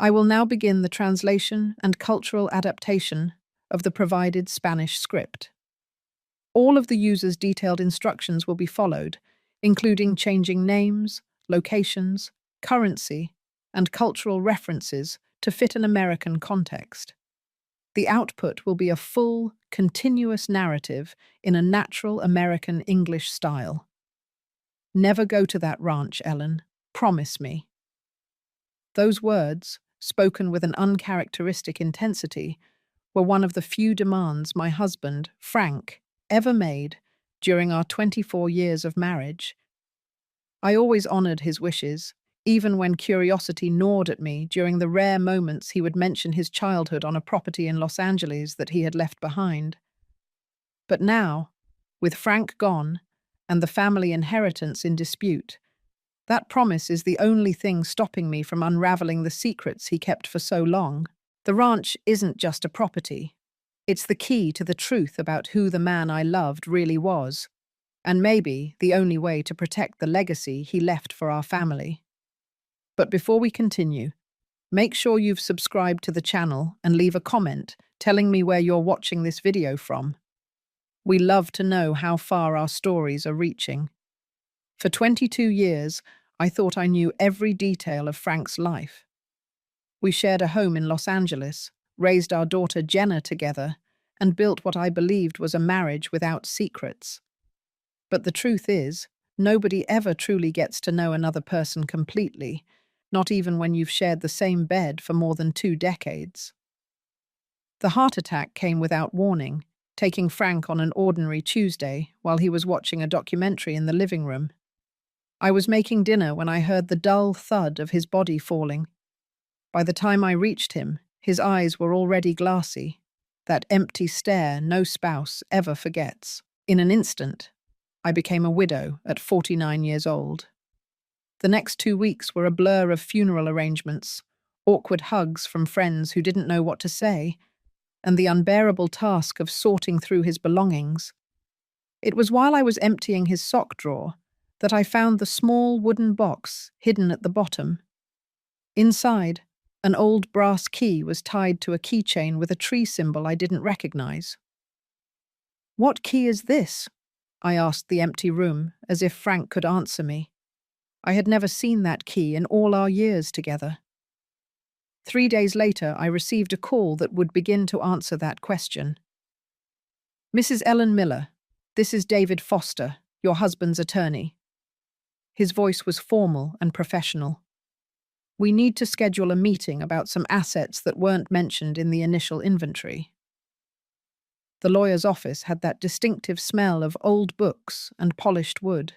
I will now begin the translation and cultural adaptation of the provided Spanish script. All of the user's detailed instructions will be followed, including changing names, locations, currency, and cultural references to fit an American context. The output will be a full, continuous narrative in a natural American English style. Never go to that ranch, Ellen. Promise me. Those words, spoken with an uncharacteristic intensity, were one of the few demands my husband, Frank, ever made during our 24 years of marriage. I always honored his wishes, even when curiosity gnawed at me during the rare moments he would mention his childhood on a property in Los Angeles that he had left behind. But now, with Frank gone and the family inheritance in dispute, that promise is the only thing stopping me from unraveling the secrets he kept for so long. The ranch isn't just a property. It's the key to the truth about who the man I loved really was, and maybe the only way to protect the legacy he left for our family. But before we continue, make sure you've subscribed to the channel and leave a comment telling me where you're watching this video from. We love to know how far our stories are reaching. For 22 years, I thought I knew every detail of Frank's life. We shared a home in Los Angeles, raised our daughter Jenna together, and built what I believed was a marriage without secrets. But the truth is, nobody ever truly gets to know another person completely, not even when you've shared the same bed for more than 2 decades. The heart attack came without warning, taking Frank on an ordinary Tuesday while he was watching a documentary in the living room. I was making dinner when I heard the dull thud of his body falling. By the time I reached him, his eyes were already glassy, that empty stare no spouse ever forgets. In an instant, I became a widow at 49 years old. The next 2 weeks were a blur of funeral arrangements, awkward hugs from friends who didn't know what to say, and the unbearable task of sorting through his belongings. It was while I was emptying his sock drawer that I found the small wooden box hidden at the bottom. Inside, an old brass key was tied to a keychain with a tree symbol I didn't recognize. "What key is this?" I asked the empty room, as if Frank could answer me. I had never seen that key in all our years together. 3 days later, I received a call that would begin to answer that question. "Mrs. Ellen Miller, this is David Foster, your husband's attorney." His voice was formal and professional. "We need to schedule a meeting about some assets that weren't mentioned in the initial inventory." The lawyer's office had that distinctive smell of old books and polished wood.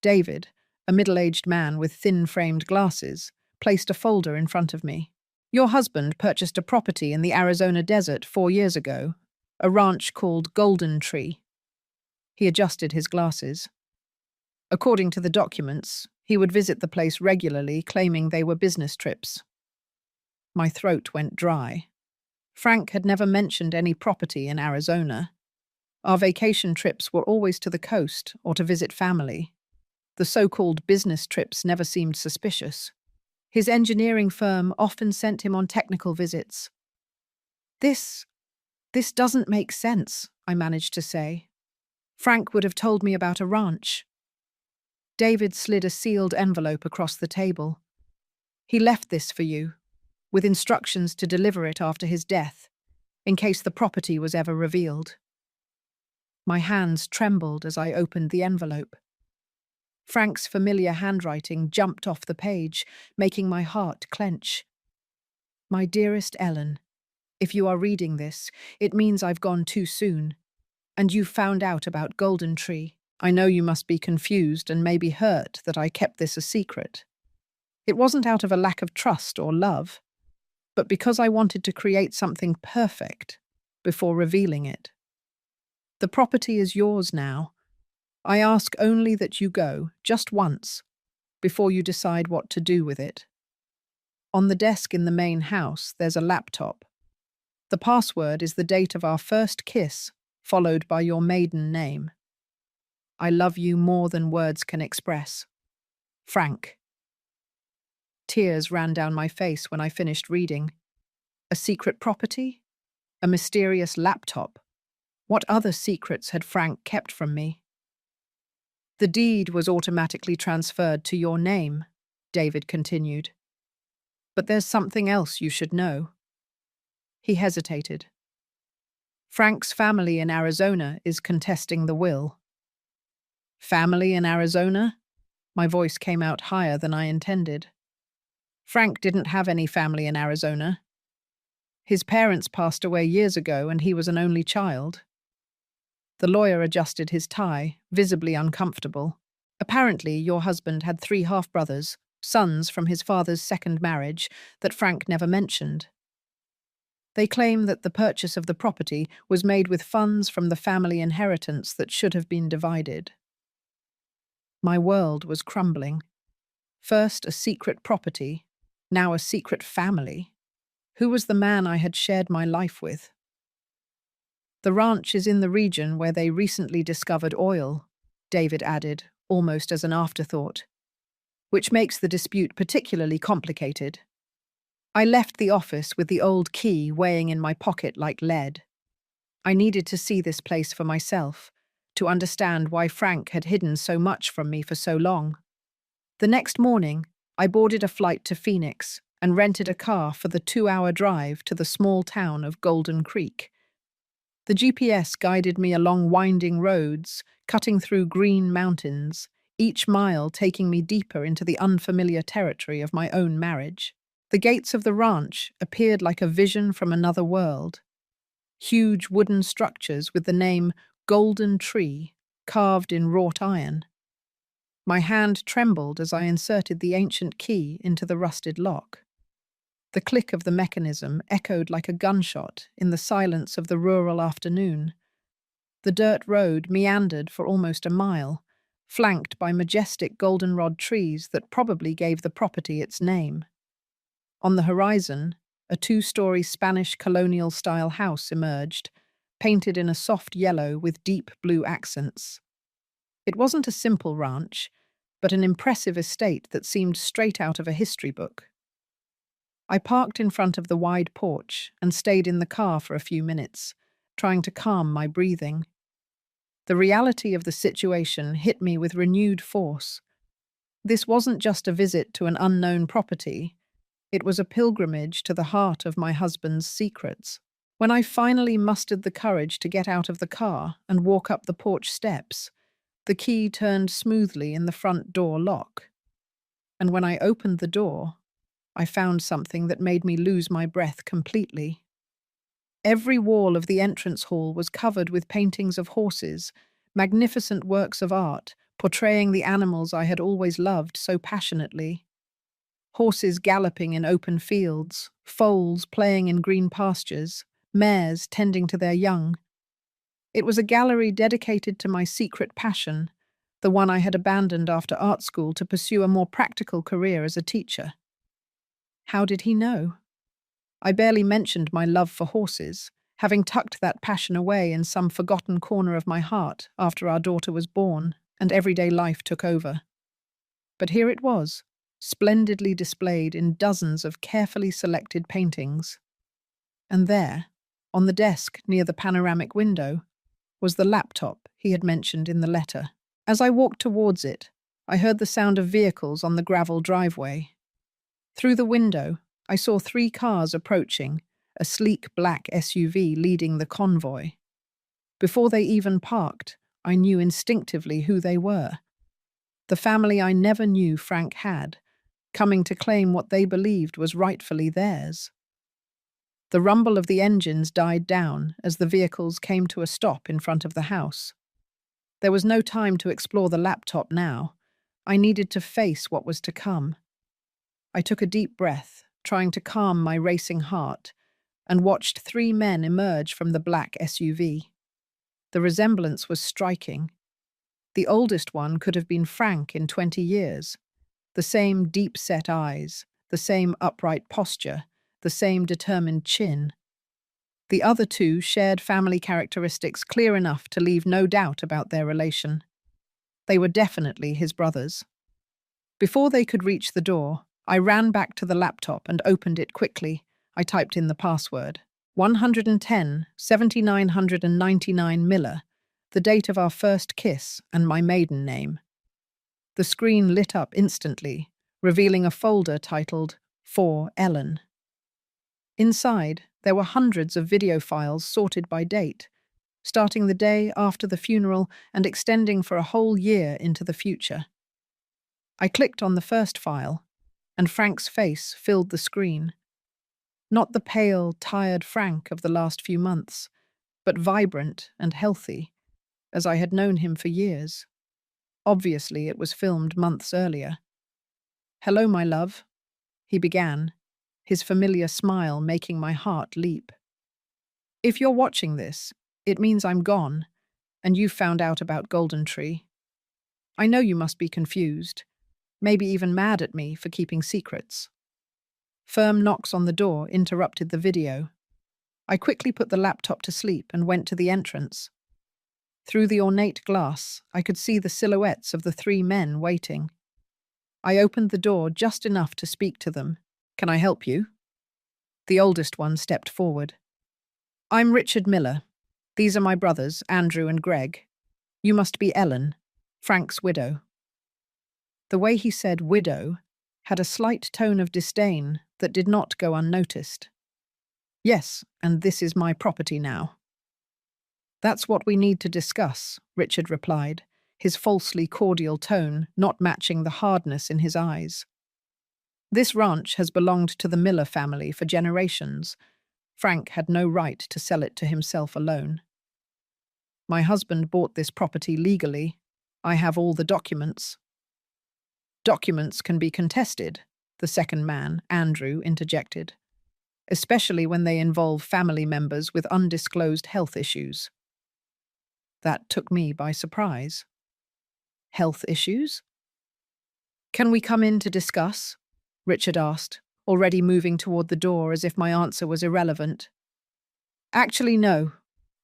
David, a middle-aged man with thin-framed glasses, placed a folder in front of me. "Your husband purchased a property in the Arizona desert 4 years ago, a ranch called Golden Tree." He adjusted his glasses. According to the documents, he would visit the place regularly, claiming they were business trips. My throat went dry. Frank had never mentioned any property in Arizona. Our vacation trips were always to the coast or to visit family. The so-called business trips never seemed suspicious. His engineering firm often sent him on technical visits. This doesn't make sense," I managed to say. "Frank would have told me about a ranch." David slid a sealed envelope across the table. "He left this for you, with instructions to deliver it after his death, in case the property was ever revealed." My hands trembled as I opened the envelope. Frank's familiar handwriting jumped off the page, making my heart clench. "My dearest Ellen, if you are reading this, it means I've gone too soon, and you've found out about Golden Tree. I know you must be confused and maybe hurt that I kept this a secret. It wasn't out of a lack of trust or love, but because I wanted to create something perfect before revealing it. The property is yours now. I ask only that you go, just once, before you decide what to do with it. On the desk in the main house, there's a laptop. The password is the date of our first kiss, followed by your maiden name. I love you more than words can express. Frank." Tears ran down my face when I finished reading. A secret property? A mysterious laptop? What other secrets had Frank kept from me? The deed was automatically transferred to your name, David continued. But there's something else you should know. He hesitated. Frank's family in Arizona is contesting the will. Family in Arizona? My voice came out higher than I intended. Frank didn't have any family in Arizona. His parents passed away years ago and he was an only child. The lawyer adjusted his tie, visibly uncomfortable. Apparently, your husband had 3 half-brothers, sons from his father's second marriage, that Frank never mentioned. They claim that the purchase of the property was made with funds from the family inheritance that should have been divided. My world was crumbling. First a secret property, now a secret family. Who was the man I had shared my life with? The ranch is in the region where they recently discovered oil, David added, almost as an afterthought, which makes the dispute particularly complicated. I left the office with the old key weighing in my pocket like lead. I needed to see this place for myself, to understand why Frank had hidden so much from me for so long. The next morning, I boarded a flight to Phoenix and rented a car for the 2-hour drive to the small town of Golden Creek. The GPS guided me along winding roads, cutting through green mountains, each mile taking me deeper into the unfamiliar territory of my own marriage. The gates of the ranch appeared like a vision from another world. Huge wooden structures with the name Golden Tree carved in wrought iron. My hand trembled as I inserted the ancient key into the rusted lock. The click of the mechanism echoed like a gunshot in the silence of the rural afternoon. The dirt road meandered for almost a mile, flanked by majestic goldenrod trees that probably gave the property its name. On the horizon, a 2-story Spanish colonial-style house emerged, painted in a soft yellow with deep blue accents. It wasn't a simple ranch, but an impressive estate that seemed straight out of a history book. I parked in front of the wide porch and stayed in the car for a few minutes, trying to calm my breathing. The reality of the situation hit me with renewed force. This wasn't just a visit to an unknown property. It was a pilgrimage to the heart of my husband's secrets. When I finally mustered the courage to get out of the car and walk up the porch steps, the key turned smoothly in the front door lock. And when I opened the door, I found something that made me lose my breath completely. Every wall of the entrance hall was covered with paintings of horses, magnificent works of art portraying the animals I had always loved so passionately. Horses galloping in open fields, foals playing in green pastures, mares tending to their young. It was a gallery dedicated to my secret passion, the one I had abandoned after art school to pursue a more practical career as a teacher. How did he know? I barely mentioned my love for horses, having tucked that passion away in some forgotten corner of my heart after our daughter was born and everyday life took over. But here it was, splendidly displayed in dozens of carefully selected paintings. And there, on the desk near the panoramic window, was the laptop he had mentioned in the letter. As I walked towards it, I heard the sound of vehicles on the gravel driveway. Through the window, I saw 3 cars approaching, a sleek black SUV leading the convoy. Before they even parked, I knew instinctively who they were. The family I never knew Frank had, coming to claim what they believed was rightfully theirs. The rumble of the engines died down as the vehicles came to a stop in front of the house. There was no time to explore the laptop now. I needed to face what was to come. I took a deep breath, trying to calm my racing heart, and watched 3 men emerge from the black SUV. The resemblance was striking. The oldest one could have been Frank in 20 years. The same deep-set eyes, the same upright posture, the same determined chin. The other 2 shared family characteristics clear enough to leave no doubt about their relation. They were definitely his brothers. Before they could reach the door, I ran back to the laptop and opened it quickly. I typed in the password. 110, 7999 Miller, the date of our first kiss and my maiden name. The screen lit up instantly, revealing a folder titled For Ellen. Inside, there were hundreds of video files sorted by date, starting the day after the funeral and extending for a whole year into the future. I clicked on the first file, and Frank's face filled the screen. Not the pale, tired Frank of the last few months, but vibrant and healthy, as I had known him for years. Obviously, it was filmed months earlier. "Hello, my love," he began, his familiar smile making my heart leap. "If you're watching this, it means I'm gone, and you've found out about Golden Tree. I know you must be confused, maybe even mad at me for keeping secrets." Firm knocks on the door interrupted the video. I quickly put the laptop to sleep and went to the entrance. Through the ornate glass, I could see the silhouettes of the three men waiting. I opened the door just enough to speak to them. "Can I help you?" The oldest one stepped forward. "I'm Richard Miller. These are my brothers, Andrew and Greg. You must be Ellen, Frank's widow." The way he said widow had a slight tone of disdain that did not go unnoticed. "Yes, and this is my property now." "That's what we need to discuss," Richard replied, his falsely cordial tone not matching the hardness in his eyes. "This ranch has belonged to the Miller family for generations. Frank had no right to sell it to himself alone. My husband bought this property legally. I have all the documents." "Documents can be contested," the second man, Andrew, interjected, "especially when they involve family members with undisclosed health issues." That took me by surprise. "Health issues?" "Can we come in to discuss?" Richard asked, already moving toward the door as if my answer was irrelevant. "Actually, no.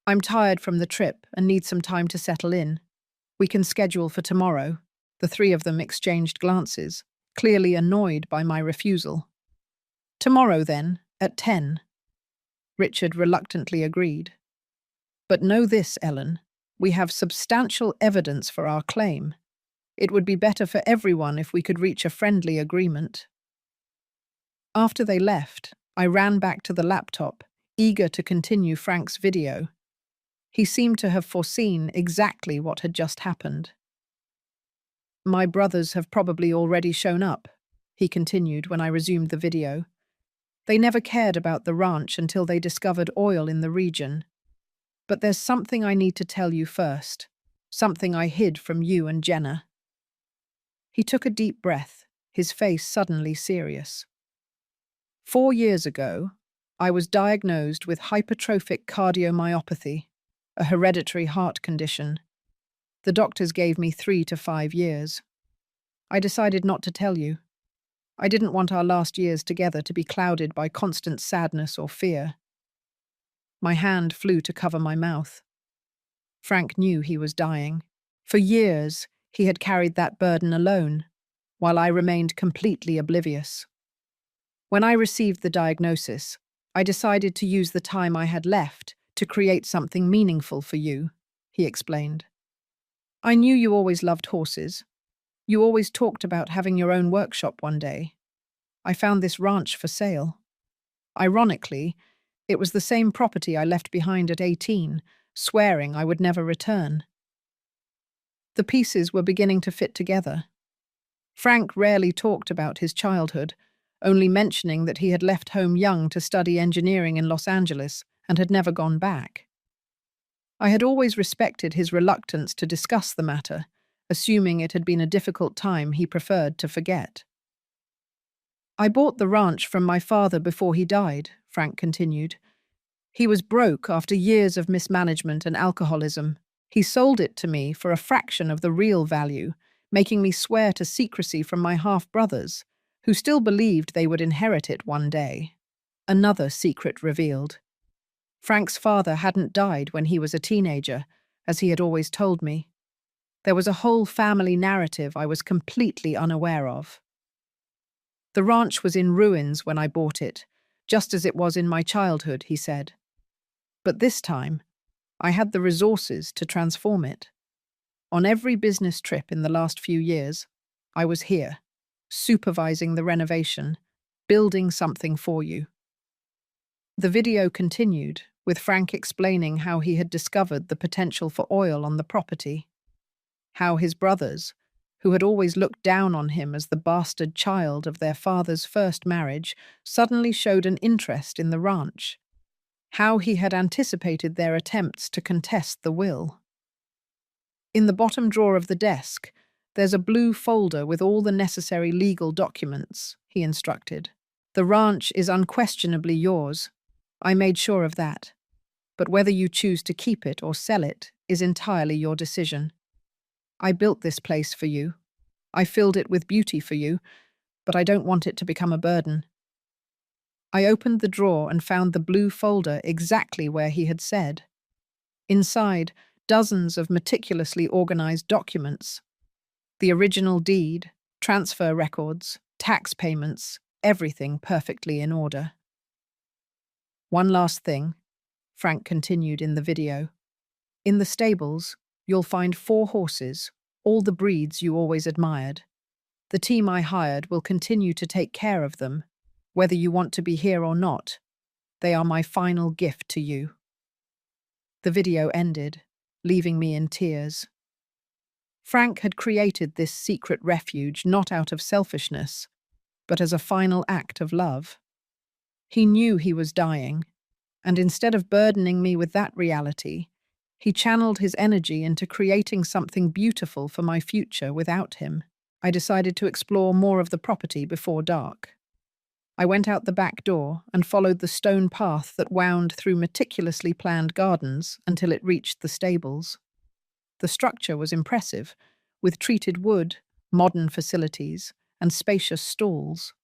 I'm tired from the trip and need some time to settle in. We can schedule for tomorrow." The three of them exchanged glances, clearly annoyed by my refusal. "Tomorrow, then, at 10. Richard reluctantly agreed. "But know this, Ellen. We have substantial evidence for our claim. It would be better for everyone if we could reach a friendly agreement." After they left, I ran back to the laptop, eager to continue Frank's video. He seemed to have foreseen exactly what had just happened. "My brothers have probably already shown up," he continued when I resumed the video. "They never cared about the ranch until they discovered oil in the region. But there's something I need to tell you first, something I hid from you and Jenna." He took a deep breath, his face suddenly serious. 4 years ago, I was diagnosed with hypertrophic cardiomyopathy, a hereditary heart condition. The doctors gave me 3 to 5 years. I decided not to tell you. I didn't want our last years together to be clouded by constant sadness or fear. My hand flew to cover my mouth. Frank knew he was dying. For years, he had carried that burden alone, while I remained completely oblivious. When I received the diagnosis, I decided to use the time I had left to create something meaningful for you, he explained. "I knew you always loved horses. You always talked about having your own workshop one day. I found this ranch for sale. Ironically, it was the same property I left behind at 18, swearing I would never return." The pieces were beginning to fit together. Frank rarely talked about his childhood, only mentioning that he had left home young to study engineering in Los Angeles and had never gone back. I had always respected his reluctance to discuss the matter, assuming it had been a difficult time he preferred to forget. "I bought the ranch from my father before he died," Frank continued. "He was broke after years of mismanagement and alcoholism. He sold it to me for a fraction of the real value, making me swear to secrecy from my half-brothers, who still believed they would inherit it one day." Another secret revealed. Frank's father hadn't died when he was a teenager, as he had always told me. There was a whole family narrative I was completely unaware of. The ranch was in ruins when I bought it, just as it was in my childhood, he said. But this time, I had the resources to transform it. On every business trip in the last few years, I was here, supervising the renovation, building something for you. The video continued, with Frank explaining how he had discovered the potential for oil on the property, how his brothers, who had always looked down on him as the bastard child of their father's first marriage, suddenly showed an interest in the ranch, how he had anticipated their attempts to contest the will. In the bottom drawer of the desk, there's a blue folder with all the necessary legal documents, he instructed. The ranch is unquestionably yours. I made sure of that. But whether you choose to keep it or sell it is entirely your decision. I built this place for you. I filled it with beauty for you, but I don't want it to become a burden. I opened the drawer and found the blue folder exactly where he had said. Inside, dozens of meticulously organized documents. The original deed, transfer records, tax payments, everything perfectly in order. One last thing, Frank continued in the video. In the stables, you'll find 4 horses, all the breeds you always admired. The team I hired will continue to take care of them, whether you want to be here or not. They are my final gift to you. The video ended, leaving me in tears. Frank had created this secret refuge not out of selfishness, but as a final act of love. He knew he was dying, and instead of burdening me with that reality, he channeled his energy into creating something beautiful for my future without him. I decided to explore more of the property before dark. I went out the back door and followed the stone path that wound through meticulously planned gardens until it reached the stables. The structure was impressive, with treated wood, modern facilities, and spacious stalls.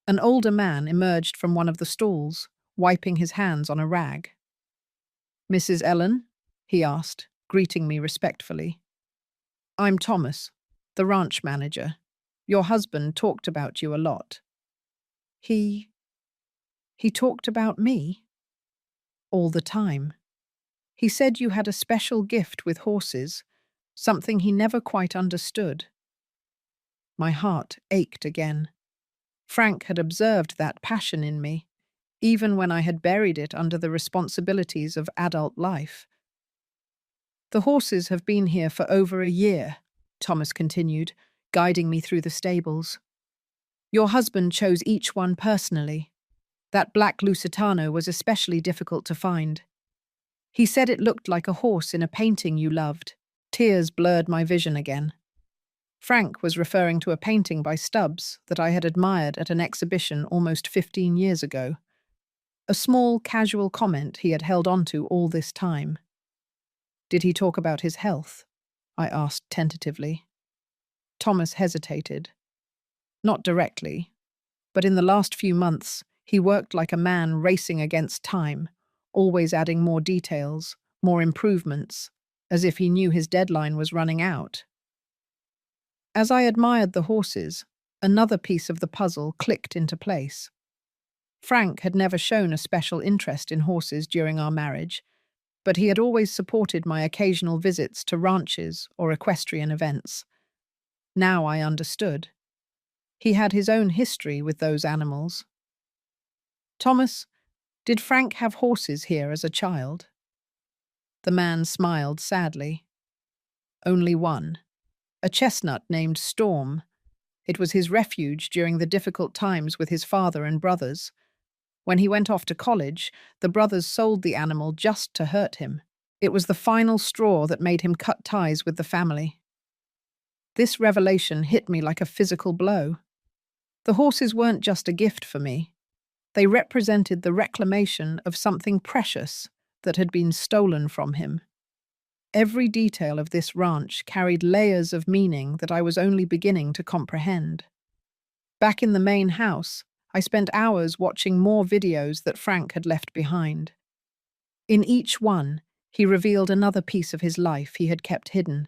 An older man emerged from one of the stalls, wiping his hands on a rag. "Mrs. Ellen?" he asked, greeting me respectfully. "I'm Thomas, the ranch manager. Your husband talked about you a lot." He talked about me? All the time. He said you had a special gift with horses, something he never quite understood. My heart ached again. Frank had observed that passion in me, even when I had buried it under the responsibilities of adult life. "The horses have been here for over a year," Thomas continued, guiding me through the stables. "Your husband chose each one personally. That black Lusitano was especially difficult to find. He said it looked like a horse in a painting you loved." Tears blurred my vision again. Frank was referring to a painting by Stubbs that I had admired at an exhibition almost 15 years ago. A small, casual comment he had held on to all this time. "Did he talk about his health?" I asked tentatively. Thomas hesitated. "Not directly, but in the last few months, he worked like a man racing against time, always adding more details, more improvements, as if he knew his deadline was running out." As I admired the horses, another piece of the puzzle clicked into place. Frank had never shown a special interest in horses during our marriage, but he had always supported my occasional visits to ranches or equestrian events. Now I understood. He had his own history with those animals. "Thomas, did Frank have horses here as a child?" The man smiled sadly. "Only one. A chestnut named Storm. It was his refuge during the difficult times with his father and brothers. When he went off to college, the brothers sold the animal just to hurt him. It was the final straw that made him cut ties with the family." This revelation hit me like a physical blow. The horses weren't just a gift for me. They represented the reclamation of something precious that had been stolen from him. Every detail of this ranch carried layers of meaning that I was only beginning to comprehend. Back in the main house, I spent hours watching more videos that Frank had left behind. In each one, he revealed another piece of his life he had kept hidden.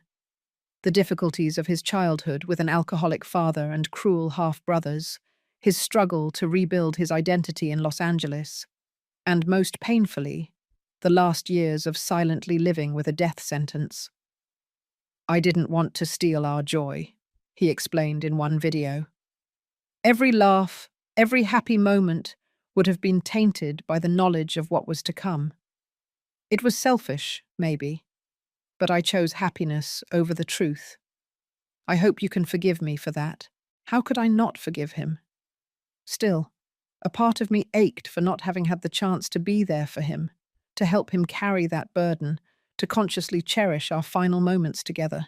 The difficulties of his childhood with an alcoholic father and cruel half-brothers, his struggle to rebuild his identity in Los Angeles, and most painfully, the last years of silently living with a death sentence. "I didn't want to steal our joy," he explained in one video. "Every laugh, every happy moment would have been tainted by the knowledge of what was to come. It was selfish, maybe, but I chose happiness over the truth. I hope you can forgive me for that." How could I not forgive him? Still, a part of me ached for not having had the chance to be there for him, to help him carry that burden, to consciously cherish our final moments together.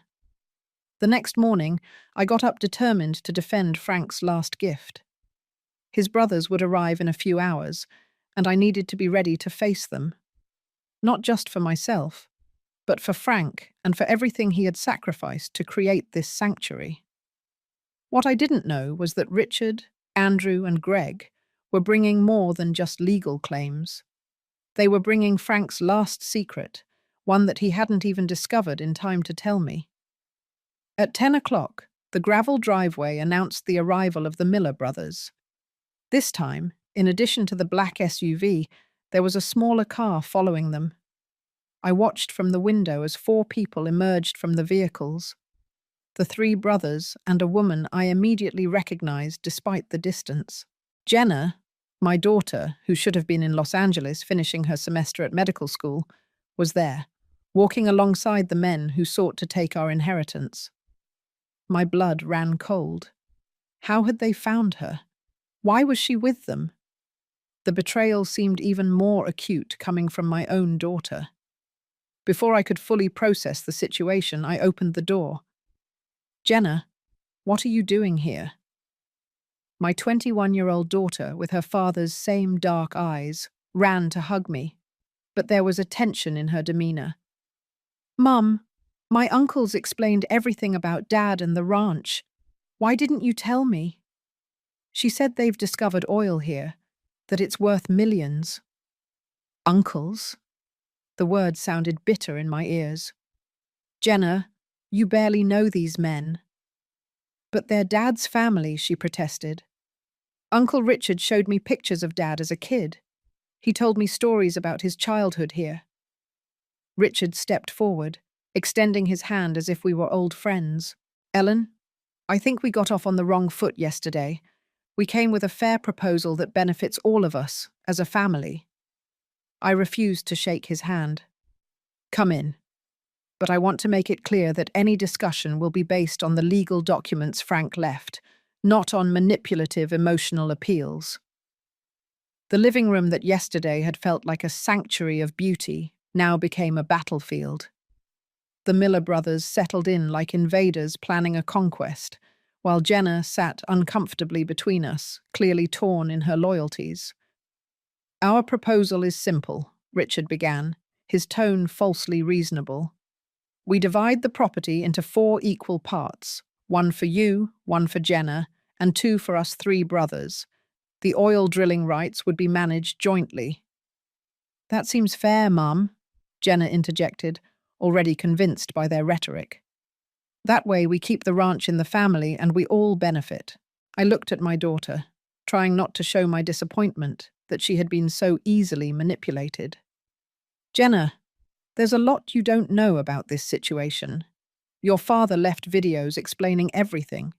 The next morning, I got up determined to defend Frank's last gift. His brothers would arrive in a few hours, and I needed to be ready to face them. Not just for myself, but for Frank and for everything he had sacrificed to create this sanctuary. What I didn't know was that Richard, Andrew, and Greg were bringing more than just legal claims. They were bringing Frank's last secret, one that he hadn't even discovered in time to tell me. At 10 o'clock, the gravel driveway announced the arrival of the Miller brothers. This time, in addition to the black SUV, there was a smaller car following them. I watched from the window as 4 people emerged from the vehicles. The 3 brothers and a woman I immediately recognized despite the distance. Jenna, my daughter, who should have been in Los Angeles finishing her semester at medical school, was there, walking alongside the men who sought to take our inheritance. My blood ran cold. How had they found her? Why was she with them? The betrayal seemed even more acute coming from my own daughter. Before I could fully process the situation, I opened the door. "Jenna, what are you doing here?" My 21-year-old daughter, with her father's same dark eyes, ran to hug me, but there was a tension in her demeanor. "Mum, my uncles explained everything about Dad and the ranch. Why didn't you tell me?" "She said they've discovered oil here, that it's worth millions." "Uncles?" The word sounded bitter in my ears. "Jenna, you barely know these men." "But they're Dad's family," she protested. "Uncle Richard showed me pictures of Dad as a kid. He told me stories about his childhood here." Richard stepped forward, extending his hand as if we were old friends. "Ellen, I think we got off on the wrong foot yesterday. We came with a fair proposal that benefits all of us, as a family." I refused to shake his hand. "Come in. But I want to make it clear that any discussion will be based on the legal documents Frank left, not on manipulative emotional appeals." The living room that yesterday had felt like a sanctuary of beauty now became a battlefield. The Miller brothers settled in like invaders planning a conquest, while Jenna sat uncomfortably between us, clearly torn in her loyalties. "Our proposal is simple," Richard began, his tone falsely reasonable. "We divide the property into 4 equal parts, 1 for you, 1 for Jenna, and 2 for us 3 brothers. The oil drilling rights would be managed jointly." "That seems fair, Mum," Jenna interjected, already convinced by their rhetoric. "That way we keep the ranch in the family and we all benefit." I looked at my daughter, trying not to show my disappointment that she had been so easily manipulated. "Jenna, there's a lot you don't know about this situation. Your father left videos explaining everything."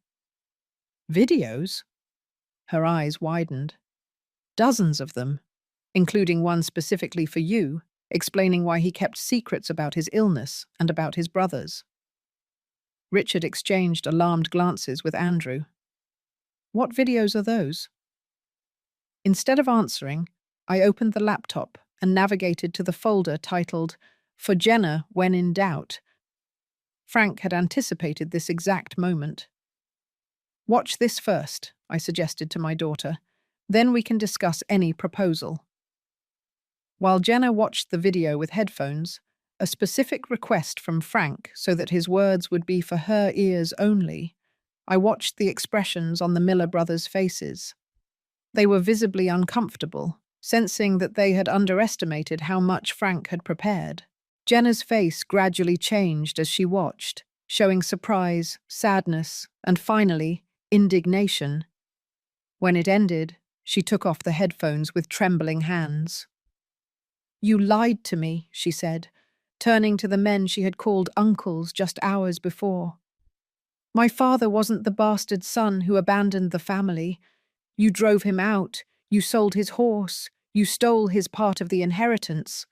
"Videos?" Her eyes widened. "Dozens of them, including one specifically for you, explaining why he kept secrets about his illness and about his brothers." Richard exchanged alarmed glances with Andrew. "What videos are those?" Instead of answering, I opened the laptop and navigated to the folder titled "For Jenna When in Doubt." Frank had anticipated this exact moment. "Watch this first," I suggested to my daughter. "Then we can discuss any proposal." While Jenna watched the video with headphones, a specific request from Frank so that his words would be for her ears only, I watched the expressions on the Miller brothers' faces. They were visibly uncomfortable, sensing that they had underestimated how much Frank had prepared. Jenna's face gradually changed as she watched, showing surprise, sadness, and finally, indignation. When it ended, she took off the headphones with trembling hands. "You lied to me," she said, turning to the men she had called uncles just hours before. "My father wasn't the bastard son who abandoned the family. You drove him out, you sold his horse, you stole his part of the inheritance."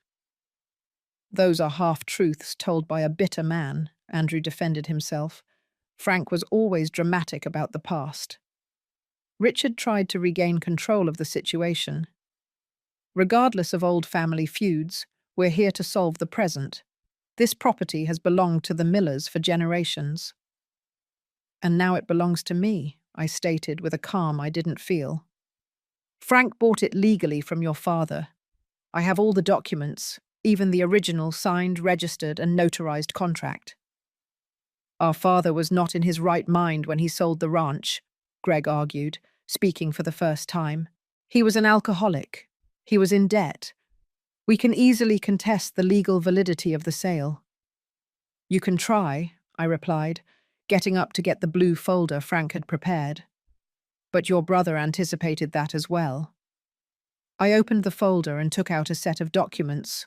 "Those are half-truths told by a bitter man," Andrew defended himself. Frank was always dramatic about the past. Richard tried to regain control of the situation. "Regardless of old family feuds, we're here to solve the present. This property has belonged to the Millers for generations." "And now it belongs to me," I stated with a calm I didn't feel. "Frank bought it legally from your father. I have all the documents, even the original signed, registered, and notarized contract." "Our father was not in his right mind when he sold the ranch," Greg argued, speaking for the first time. "He was an alcoholic. He was in debt. We can easily contest the legal validity of the sale." "You can try," I replied, getting up to get the blue folder Frank had prepared. "But your brother anticipated that as well." I opened the folder and took out a set of documents.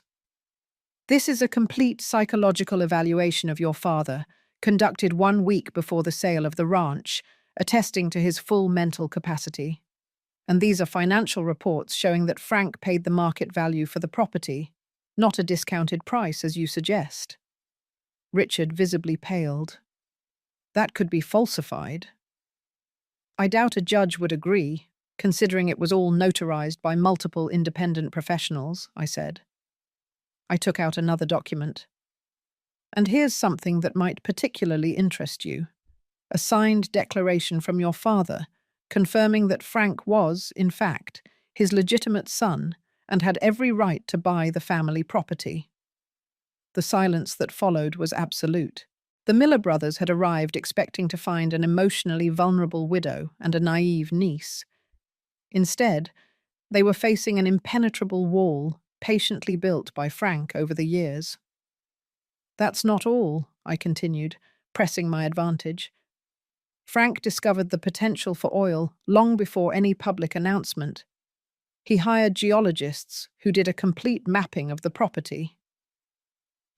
"This is a complete psychological evaluation of your father, conducted 1 week before the sale of the ranch, attesting to his full mental capacity. And these are financial reports showing that Frank paid the market value for the property, not a discounted price as you suggest." Richard visibly paled. "That could be falsified." "I doubt a judge would agree, considering it was all notarized by multiple independent professionals," I said. I took out another document. "And here's something that might particularly interest you. A signed declaration from your father, confirming that Frank was, in fact, his legitimate son and had every right to buy the family property." The silence that followed was absolute. The Miller brothers had arrived expecting to find an emotionally vulnerable widow and a naive niece. Instead, they were facing an impenetrable wall patiently built by Frank over the years. "That's not all," I continued, pressing my advantage. "Frank discovered the potential for oil long before any public announcement. He hired geologists who did a complete mapping of the property."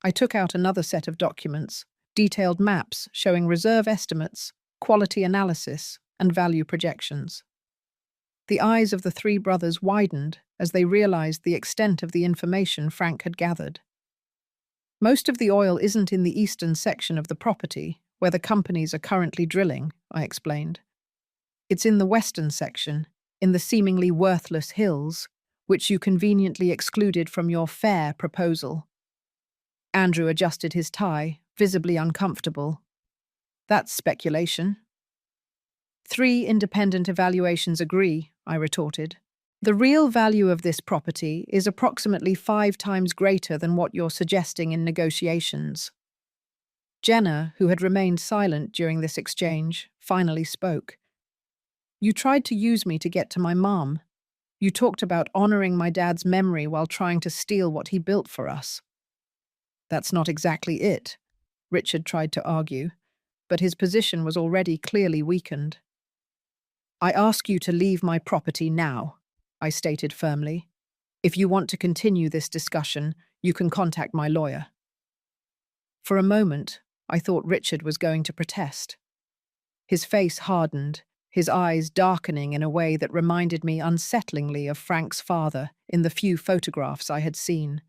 I took out another set of documents, detailed maps showing reserve estimates, quality analysis, and value projections. The eyes of the three brothers widened as they realized the extent of the information Frank had gathered. "Most of the oil isn't in the eastern section of the property, where the companies are currently drilling," I explained. "It's in the western section, in the seemingly worthless hills, which you conveniently excluded from your fair proposal." Andrew adjusted his tie, visibly uncomfortable. "That's speculation." "3 independent evaluations agree," I retorted. "The real value of this property is approximately 5 times greater than what you're suggesting in negotiations." Jenna, who had remained silent during this exchange, finally spoke. "You tried to use me to get to my mom. You talked about honoring my dad's memory while trying to steal what he built for us." "That's not exactly it," Richard tried to argue, but his position was already clearly weakened. "I ask you to leave my property now," I stated firmly. "If you want to continue this discussion, you can contact my lawyer." For a moment, I thought Richard was going to protest. His face hardened, his eyes darkening in a way that reminded me unsettlingly of Frank's father in the few photographs I had seen.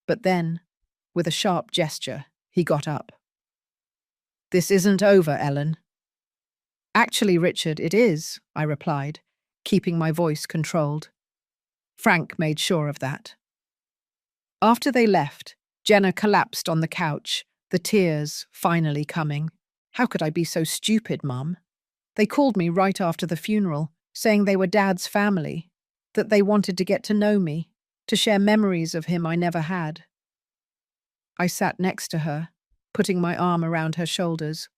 But then, with a sharp gesture, he got up. "This isn't over, Ellen." "Actually, Richard, it is," I replied, keeping my voice controlled. Frank made sure of that. After they left, Jenna collapsed on the couch, the tears finally coming. "How could I be so stupid, Mum? They called me right after the funeral, saying they were Dad's family, that they wanted to get to know me, to share memories of him I never had." I sat next to her, putting my arm around her shoulders.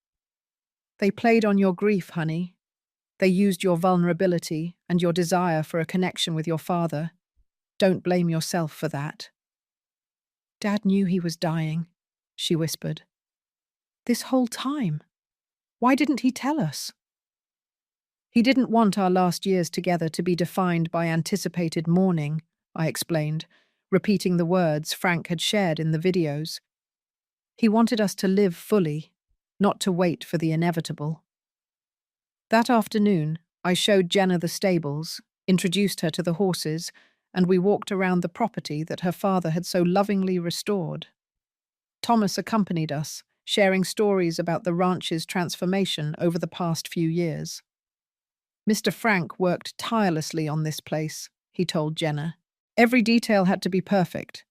"They played on your grief, honey. They used your vulnerability and your desire for a connection with your father. Don't blame yourself for that." "Dad knew he was dying," she whispered. "This whole time. Why didn't he tell us?" He didn't want our last years together to be defined by anticipated mourning, I explained, repeating the words Frank had shared in the videos. He wanted us to live fully, not to wait for the inevitable. That afternoon, I showed Jenna the stables, introduced her to the horses, and we walked around the property that her father had so lovingly restored. Thomas accompanied us, sharing stories about the ranch's transformation over the past few years. Mr. Frank worked tirelessly on this place, he told Jenna. Every detail had to be perfect,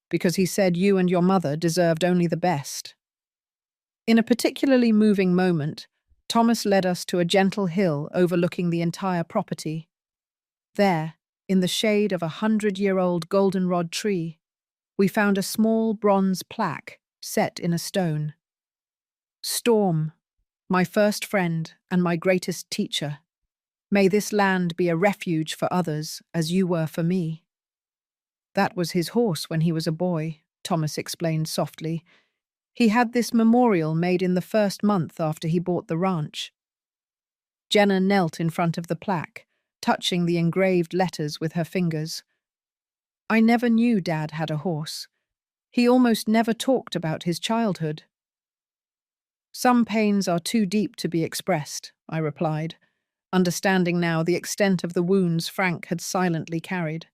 because he said you and your mother deserved only the best. In a particularly moving moment, Thomas led us to a gentle hill overlooking the entire property. There, in the shade of a 100-year-old goldenrod tree, we found a small bronze plaque set in a stone. Storm, my first friend and my greatest teacher. May this land be a refuge for others as you were for me. That was his horse when he was a boy, Thomas explained softly. He had this memorial made in the first month after he bought the ranch. Jenna knelt in front of the plaque, touching the engraved letters with her fingers. I never knew Dad had a horse. He almost never talked about his childhood. Some pains are too deep to be expressed, I replied, understanding now the extent of the wounds Frank had silently carried.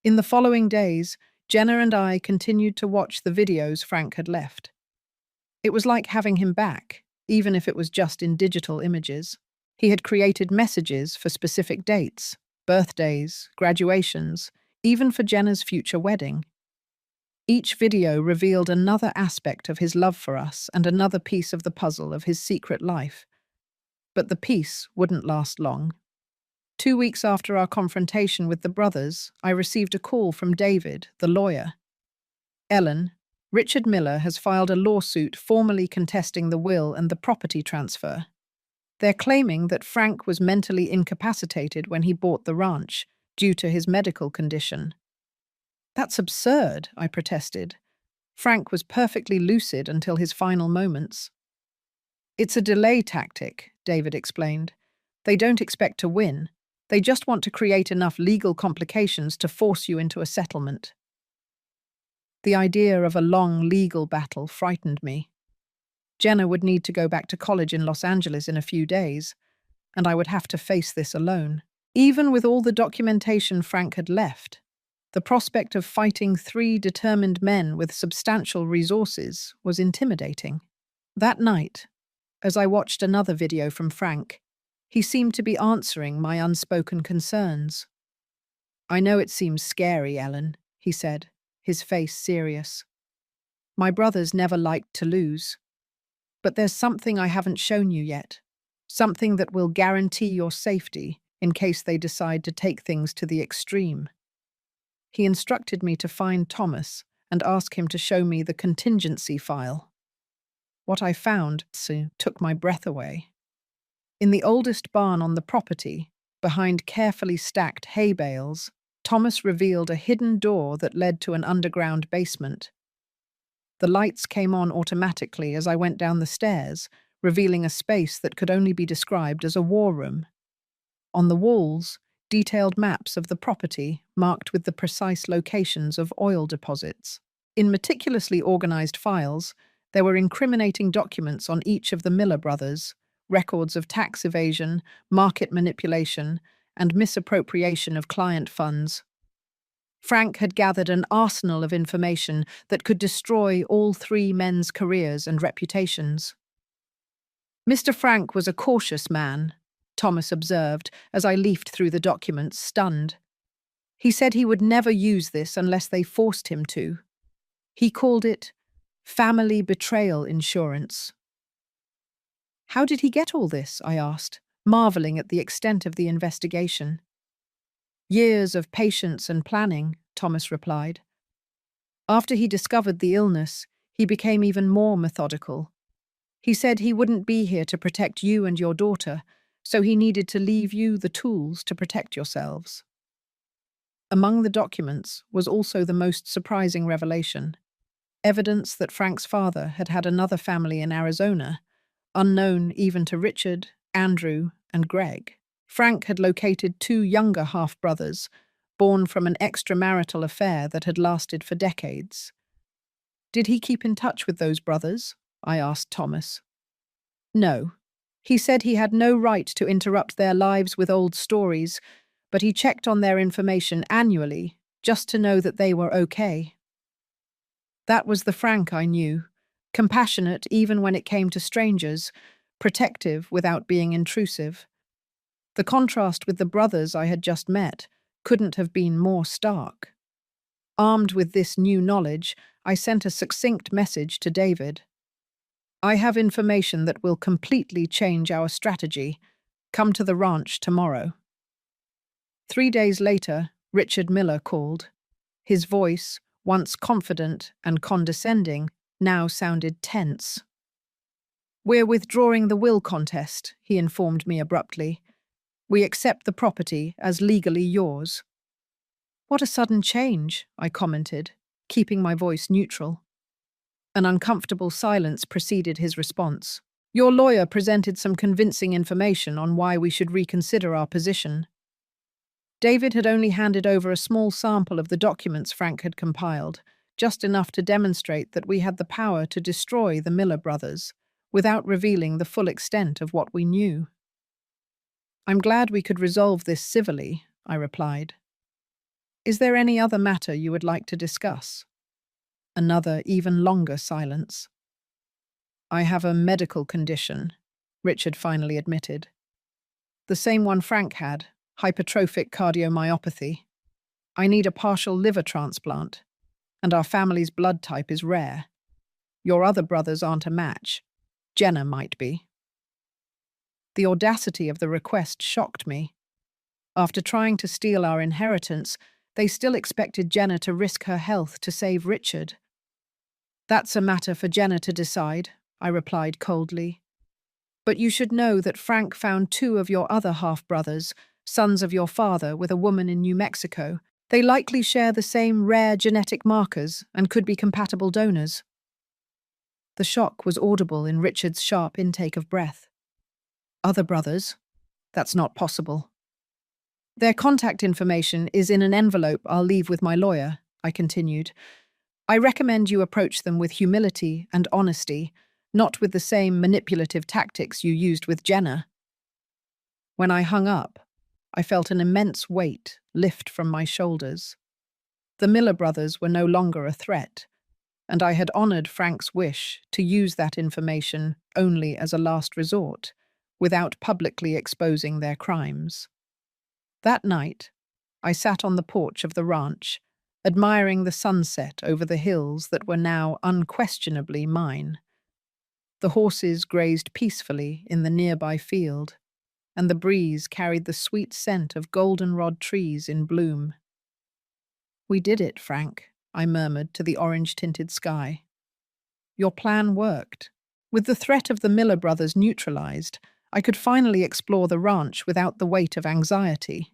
In the following days, Jenna and I continued to watch the videos Frank had left. It was like having him back, even if it was just in digital images. He had created messages for specific dates, birthdays, graduations, even for Jenna's future wedding. Each video revealed another aspect of his love for us and another piece of the puzzle of his secret life. But the peace wouldn't last long. 2 weeks after our confrontation with the brothers, I received a call from David, the lawyer. Ellen, Richard Miller has filed a lawsuit formally contesting the will and the property transfer. They're claiming that Frank was mentally incapacitated when he bought the ranch, due to his medical condition. That's absurd, I protested. Frank was perfectly lucid until his final moments. It's a delay tactic, David explained. They don't expect to win. They just want to create enough legal complications to force you into a settlement. The idea of a long legal battle frightened me. Jenna would need to go back to college in Los Angeles in a few days, and I would have to face this alone. Even with all the documentation Frank had left, the prospect of fighting 3 determined men with substantial resources was intimidating. That night, as I watched another video from Frank, he seemed to be answering my unspoken concerns. I know it seems scary, Ellen, he said, his face serious. My brothers never liked to lose. But there's something I haven't shown you yet. Something that will guarantee your safety in case they decide to take things to the extreme. He instructed me to find Thomas and ask him to show me the contingency file. What I found took my breath away. In the oldest barn on the property, behind carefully stacked hay bales, Thomas revealed a hidden door that led to an underground basement. The lights came on automatically as I went down the stairs, revealing a space that could only be described as a war room. On the walls, detailed maps of the property marked with the precise locations of oil deposits. In meticulously organized files, there were incriminating documents on each of the Miller brothers, records of tax evasion, market manipulation, and misappropriation of client funds. Frank had gathered an arsenal of information that could destroy all 3 men's careers and reputations. Mr. Frank was a cautious man, Thomas observed as I leafed through the documents, stunned. He said he would never use this unless they forced him to. He called it family betrayal insurance. How did he get all this? I asked, marveling at the extent of the investigation. Years of patience and planning, Thomas replied. After he discovered the illness, he became even more methodical. He said he wouldn't be here to protect you and your daughter, so he needed to leave you the tools to protect yourselves. Among the documents was also the most surprising revelation: evidence that Frank's father had had another family in Arizona, unknown even to Richard, Andrew, and Greg. Frank had located two younger half-brothers, born from an extramarital affair that had lasted for decades. Did he keep in touch with those brothers? I asked Thomas. No. He said he had no right to interrupt their lives with old stories, but he checked on their information annually, just to know that they were okay. That was the Frank I knew, compassionate even when it came to strangers, protective without being intrusive. The contrast with the brothers I had just met couldn't have been more stark. Armed with this new knowledge, I sent a succinct message to David. I have information that will completely change our strategy. Come to the ranch tomorrow. 3 days later, Richard Miller called. His voice, once confident and condescending, now sounded tense. We're withdrawing the will contest, he informed me abruptly. We accept the property as legally yours. What a sudden change, I commented, keeping my voice neutral. An uncomfortable silence preceded his response. Your lawyer presented some convincing information on why we should reconsider our position. David had only handed over a small sample of the documents Frank had compiled, just enough to demonstrate that we had the power to destroy the Miller brothers, without revealing the full extent of what we knew. I'm glad we could resolve this civilly, I replied. Is there any other matter you would like to discuss? Another, even longer silence. I have a medical condition, Richard finally admitted. The same one Frank had, hypertrophic cardiomyopathy. I need a partial liver transplant, and our family's blood type is rare. Your other brothers aren't a match. Jenna might be. The audacity of the request shocked me. After trying to steal our inheritance, they still expected Jenna to risk her health to save Richard. That's a matter for Jenna to decide, I replied coldly. But you should know that Frank found 2 of your other half-brothers, sons of your father, with a woman in New Mexico. They likely share the same rare genetic markers and could be compatible donors. The shock was audible in Richard's sharp intake of breath. Other brothers? That's not possible. Their contact information is in an envelope I'll leave with my lawyer, I continued. I recommend you approach them with humility and honesty, not with the same manipulative tactics you used with Jenna. When I hung up, I felt an immense weight lift from my shoulders. The Miller brothers were no longer a threat, and I had honored Frank's wish to use that information only as a last resort, without publicly exposing their crimes. That night, I sat on the porch of the ranch, admiring the sunset over the hills that were now unquestionably mine. The horses grazed peacefully in the nearby field, and the breeze carried the sweet scent of goldenrod trees in bloom. We did it, Frank, I murmured to the orange-tinted sky. Your plan worked. With the threat of the Miller brothers neutralized, I could finally explore the ranch without the weight of anxiety.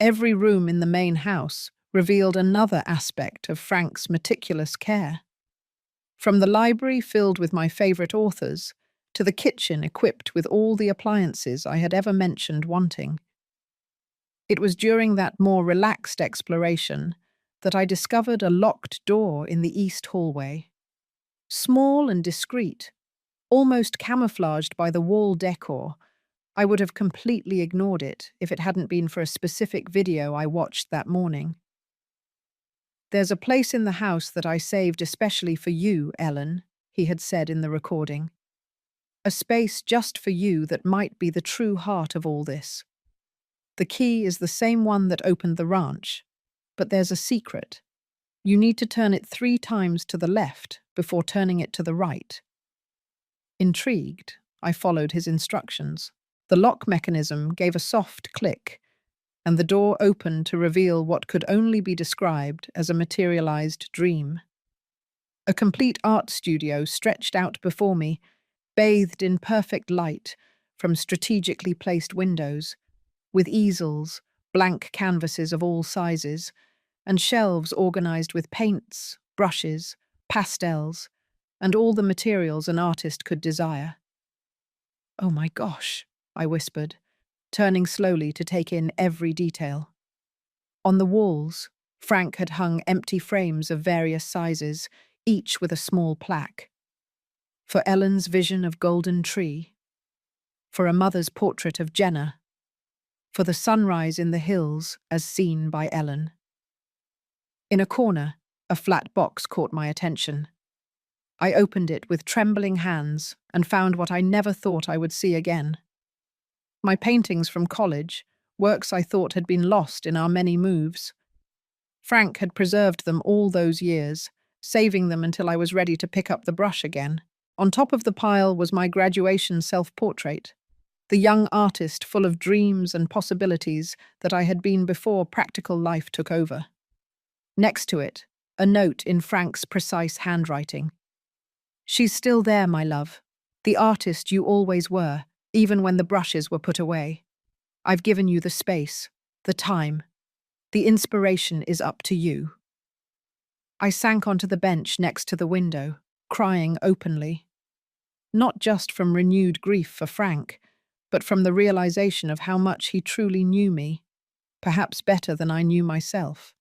Every room in the main house revealed another aspect of Frank's meticulous care. From the library filled with my favorite authors, to the kitchen equipped with all the appliances I had ever mentioned wanting. It was during that more relaxed exploration that I discovered a locked door in the east hallway. Small and discreet, almost camouflaged by the wall decor, I would have completely ignored it if it hadn't been for a specific video I watched that morning. There's a place in the house that I saved especially for you, Ellen, he had said in the recording. A space just for you that might be the true heart of all this. The key is the same one that opened the ranch, but there's a secret. You need to turn it 3 times to the left before turning it to the right. Intrigued, I followed his instructions. The lock mechanism gave a soft click, and the door opened to reveal what could only be described as a materialized dream. A complete art studio stretched out before me, bathed in perfect light from strategically placed windows, with easels, blank canvases of all sizes, and shelves organized with paints, brushes, pastels, and all the materials an artist could desire. Oh my gosh, I whispered, turning slowly to take in every detail. On the walls, Frank had hung empty frames of various sizes, each with a small plaque. For Ellen's vision of golden tree, for a mother's portrait of Jenna, for the sunrise in the hills as seen by Ellen. In a corner, a flat box caught my attention. I opened it with trembling hands and found what I never thought I would see again. My paintings from college, works I thought had been lost in our many moves. Frank had preserved them all those years, saving them until I was ready to pick up the brush again. On top of the pile was my graduation self-portrait, the young artist full of dreams and possibilities that I had been before practical life took over. Next to it, a note in Frank's precise handwriting. "She's still there, my love, the artist you always were, even when the brushes were put away. I've given you the space, the time. The inspiration is up to you." I sank onto the bench next to the window, crying openly. Not just from renewed grief for Frank, but from the realization of how much he truly knew me, perhaps better than I knew myself.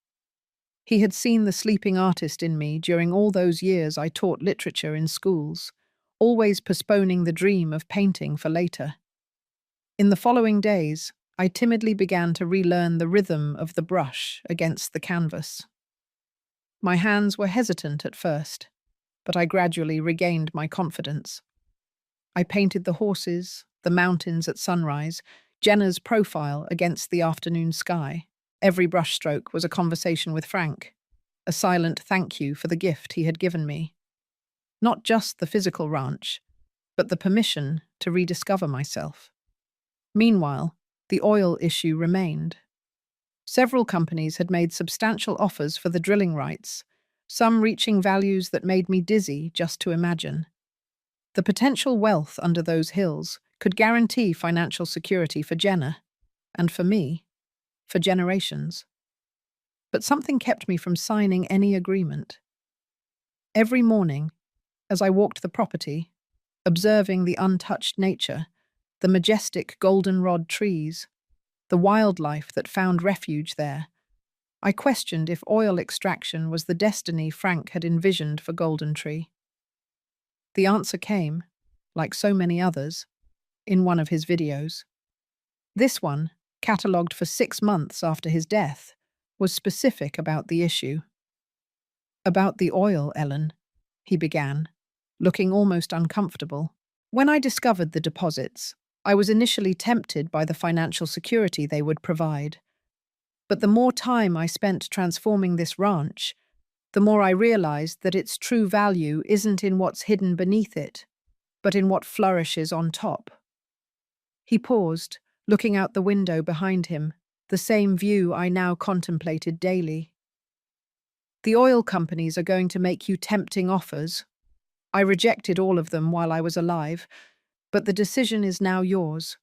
He had seen the sleeping artist in me during all those years I taught literature in schools, always postponing the dream of painting for later. In the following days, I timidly began to relearn the rhythm of the brush against the canvas. My hands were hesitant at first, but I gradually regained my confidence. I painted the horses, the mountains at sunrise, Jenna's profile against the afternoon sky. Every brushstroke was a conversation with Frank, a silent thank you for the gift he had given me. Not just the physical ranch, but the permission to rediscover myself. Meanwhile, the oil issue remained. Several companies had made substantial offers for the drilling rights, some reaching values that made me dizzy just to imagine. The potential wealth under those hills could guarantee financial security for Jenna, and for me, for generations. But something kept me from signing any agreement. Every morning, as I walked the property, observing the untouched nature, the majestic goldenrod trees, the wildlife that found refuge there, I questioned if oil extraction was the destiny Frank had envisioned for Golden Tree. The answer came, like so many others, in one of his videos. This one, catalogued for 6 months after his death, was specific about the issue. "About the oil, Ellen," he began, looking almost uncomfortable. "When I discovered the deposits, I was initially tempted by the financial security they would provide. But the more time I spent transforming this ranch, the more I realized that its true value isn't in what's hidden beneath it, but in what flourishes on top." He paused, looking out the window behind him, the same view I now contemplated daily. "The oil companies are going to make you tempting offers. I rejected all of them while I was alive, but the decision is now yours.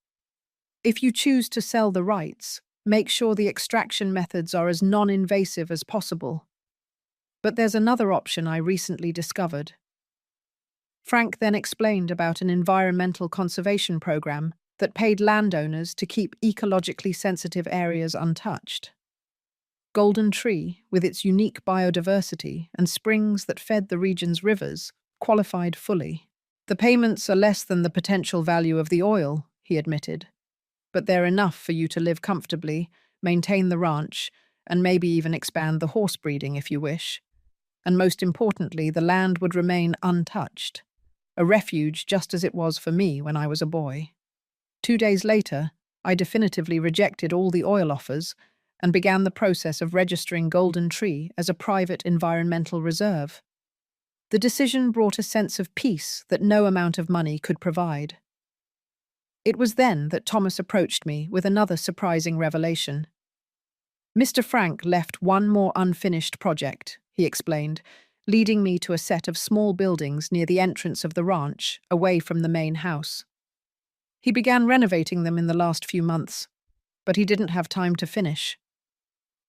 If you choose to sell the rights, make sure the extraction methods are as non-invasive as possible. But there's another option I recently discovered." Frank then explained about an environmental conservation program that paid landowners to keep ecologically sensitive areas untouched. Golden Tree, with its unique biodiversity and springs that fed the region's rivers, qualified fully. "The payments are less than the potential value of the oil," he admitted, "but they're enough for you to live comfortably, maintain the ranch, and maybe even expand the horse breeding if you wish. And most importantly, the land would remain untouched, a refuge just as it was for me when I was a boy." 2 days later, I definitively rejected all the oil offers and began the process of registering Golden Tree as a private environmental reserve. The decision brought a sense of peace that no amount of money could provide. It was then that Thomas approached me with another surprising revelation. "Mr. Frank left one more unfinished project," he explained, leading me to a set of small buildings near the entrance of the ranch, away from the main house. He began renovating them in the last few months, but he didn't have time to finish.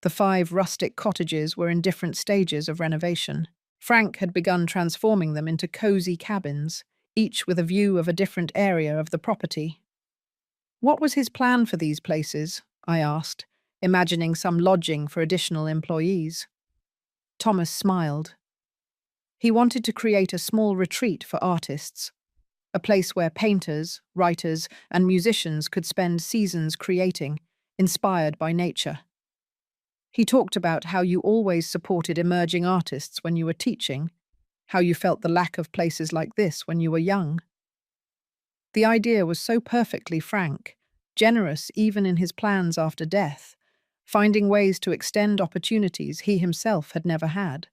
The 5 rustic cottages were in different stages of renovation. Frank had begun transforming them into cozy cabins, each with a view of a different area of the property. What was his plan for these places? I asked, imagining some lodging for additional employees. Thomas smiled. He wanted to create a small retreat for artists, a place where painters, writers, and musicians could spend seasons creating, inspired by nature. He talked about how you always supported emerging artists when you were teaching, how you felt the lack of places like this when you were young. The idea was so perfectly frank, generous even in his plans after death, finding ways to extend opportunities he himself had never had.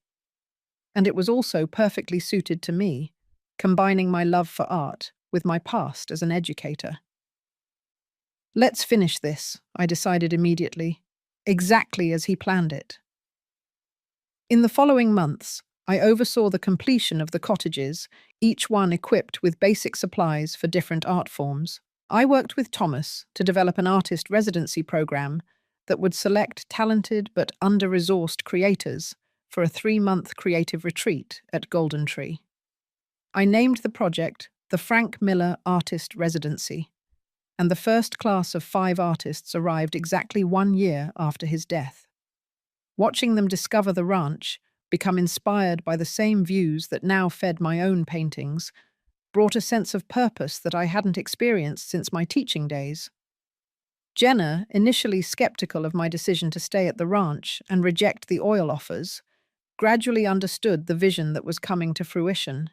And it was also perfectly suited to me, combining my love for art with my past as an educator. Let's finish this, I decided immediately, exactly as he planned it. In the following months, I oversaw the completion of the cottages, each one equipped with basic supplies for different art forms. I worked with Thomas to develop an artist residency program that would select talented but under-resourced creators for a 3-month creative retreat at Golden Tree. I named the project the Frank Miller Artist Residency, and the first class of 5 artists arrived exactly 1 year after his death. Watching them discover the ranch, become inspired by the same views that now fed my own paintings, brought a sense of purpose that I hadn't experienced since my teaching days. Jenna, initially skeptical of my decision to stay at the ranch and reject the oil offers, gradually understood the vision that was coming to fruition.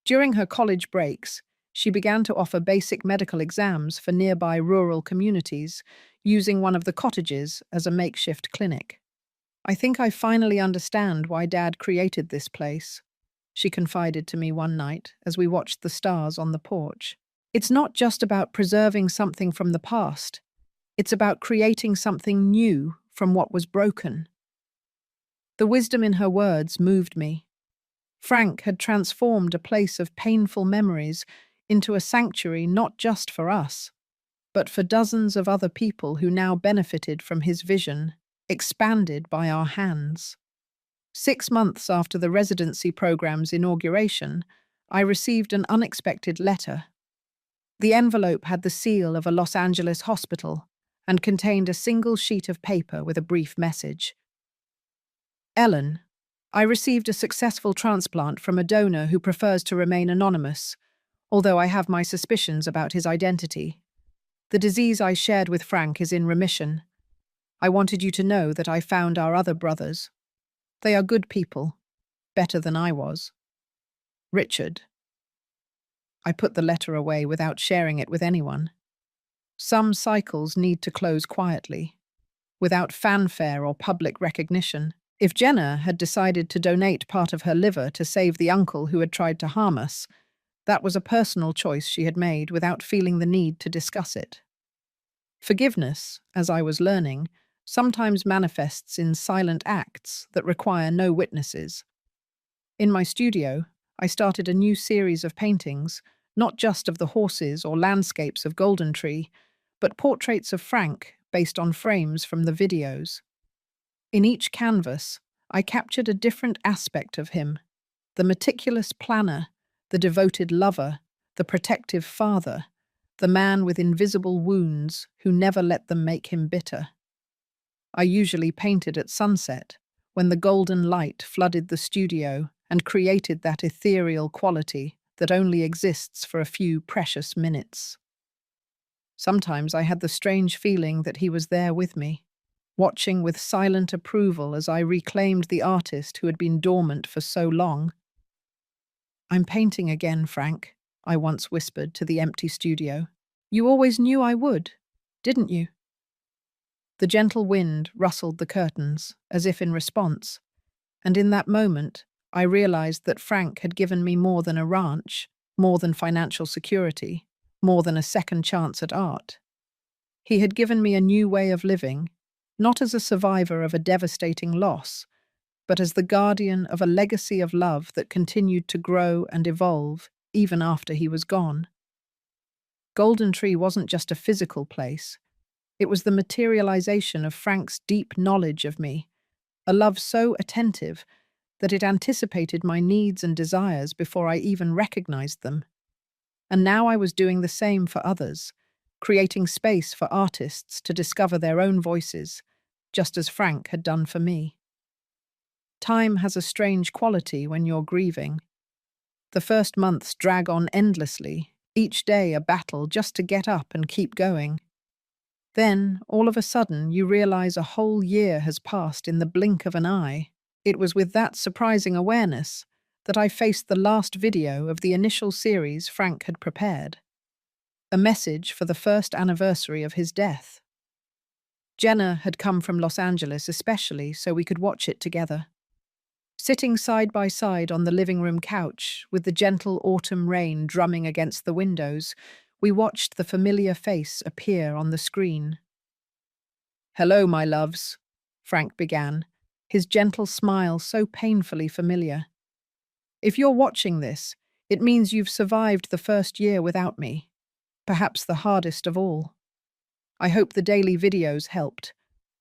During her college breaks, she began to offer basic medical exams for nearby rural communities, using one of the cottages as a makeshift clinic. "I think I finally understand why Dad created this place," she confided to me one night as we watched the stars on the porch. "It's not just about preserving something from the past. It's about creating something new from what was broken." The wisdom in her words moved me. Frank had transformed a place of painful memories into a sanctuary not just for us, but for dozens of other people who now benefited from his vision, expanded by our hands. 6 months after the residency program's inauguration, I received an unexpected letter. The envelope had the seal of a Los Angeles hospital and contained a single sheet of paper with a brief message. "Ellen, I received a successful transplant from a donor who prefers to remain anonymous, although I have my suspicions about his identity. The disease I shared with Frank is in remission. I wanted you to know that I found our other brothers. They are good people, better than I was. Richard." I put the letter away without sharing it with anyone. Some cycles need to close quietly, without fanfare or public recognition. If Jenna had decided to donate part of her liver to save the uncle who had tried to harm us, that was a personal choice she had made without feeling the need to discuss it. Forgiveness, as I was learning, sometimes manifests in silent acts that require no witnesses. In my studio, I started a new series of paintings, not just of the horses or landscapes of Golden Tree, but portraits of Frank based on frames from the videos. In each canvas, I captured a different aspect of him: the meticulous planner, the devoted lover, the protective father, the man with invisible wounds who never let them make him bitter. I usually painted at sunset, when the golden light flooded the studio and created that ethereal quality that only exists for a few precious minutes. Sometimes I had the strange feeling that he was there with me, watching with silent approval as I reclaimed the artist who had been dormant for so long. "I'm painting again, Frank," I once whispered to the empty studio. "You always knew I would, didn't you?" The gentle wind rustled the curtains, as if in response, and in that moment, I realized that Frank had given me more than a ranch, more than financial security, more than a second chance at art. He had given me a new way of living, not as a survivor of a devastating loss, but as the guardian of a legacy of love that continued to grow and evolve even after he was gone. Golden Tree wasn't just a physical place. It was the materialization of Frank's deep knowledge of me, a love so attentive that it anticipated my needs and desires before I even recognized them. And now I was doing the same for others, creating space for artists to discover their own voices, just as Frank had done for me. Time has a strange quality when you're grieving. The first months drag on endlessly, each day a battle just to get up and keep going. Then, all of a sudden, you realize a whole year has passed in the blink of an eye. It was with that surprising awareness that I faced the last video of the initial series Frank had prepared. A message for the first anniversary of his death. Jenna had come from Los Angeles especially so we could watch it together. Sitting side by side on the living room couch, with the gentle autumn rain drumming against the windows, we watched the familiar face appear on the screen. "Hello, my loves," Frank began, his gentle smile so painfully familiar. "If you're watching this, it means you've survived the first year without me, perhaps the hardest of all. I hope the daily videos helped,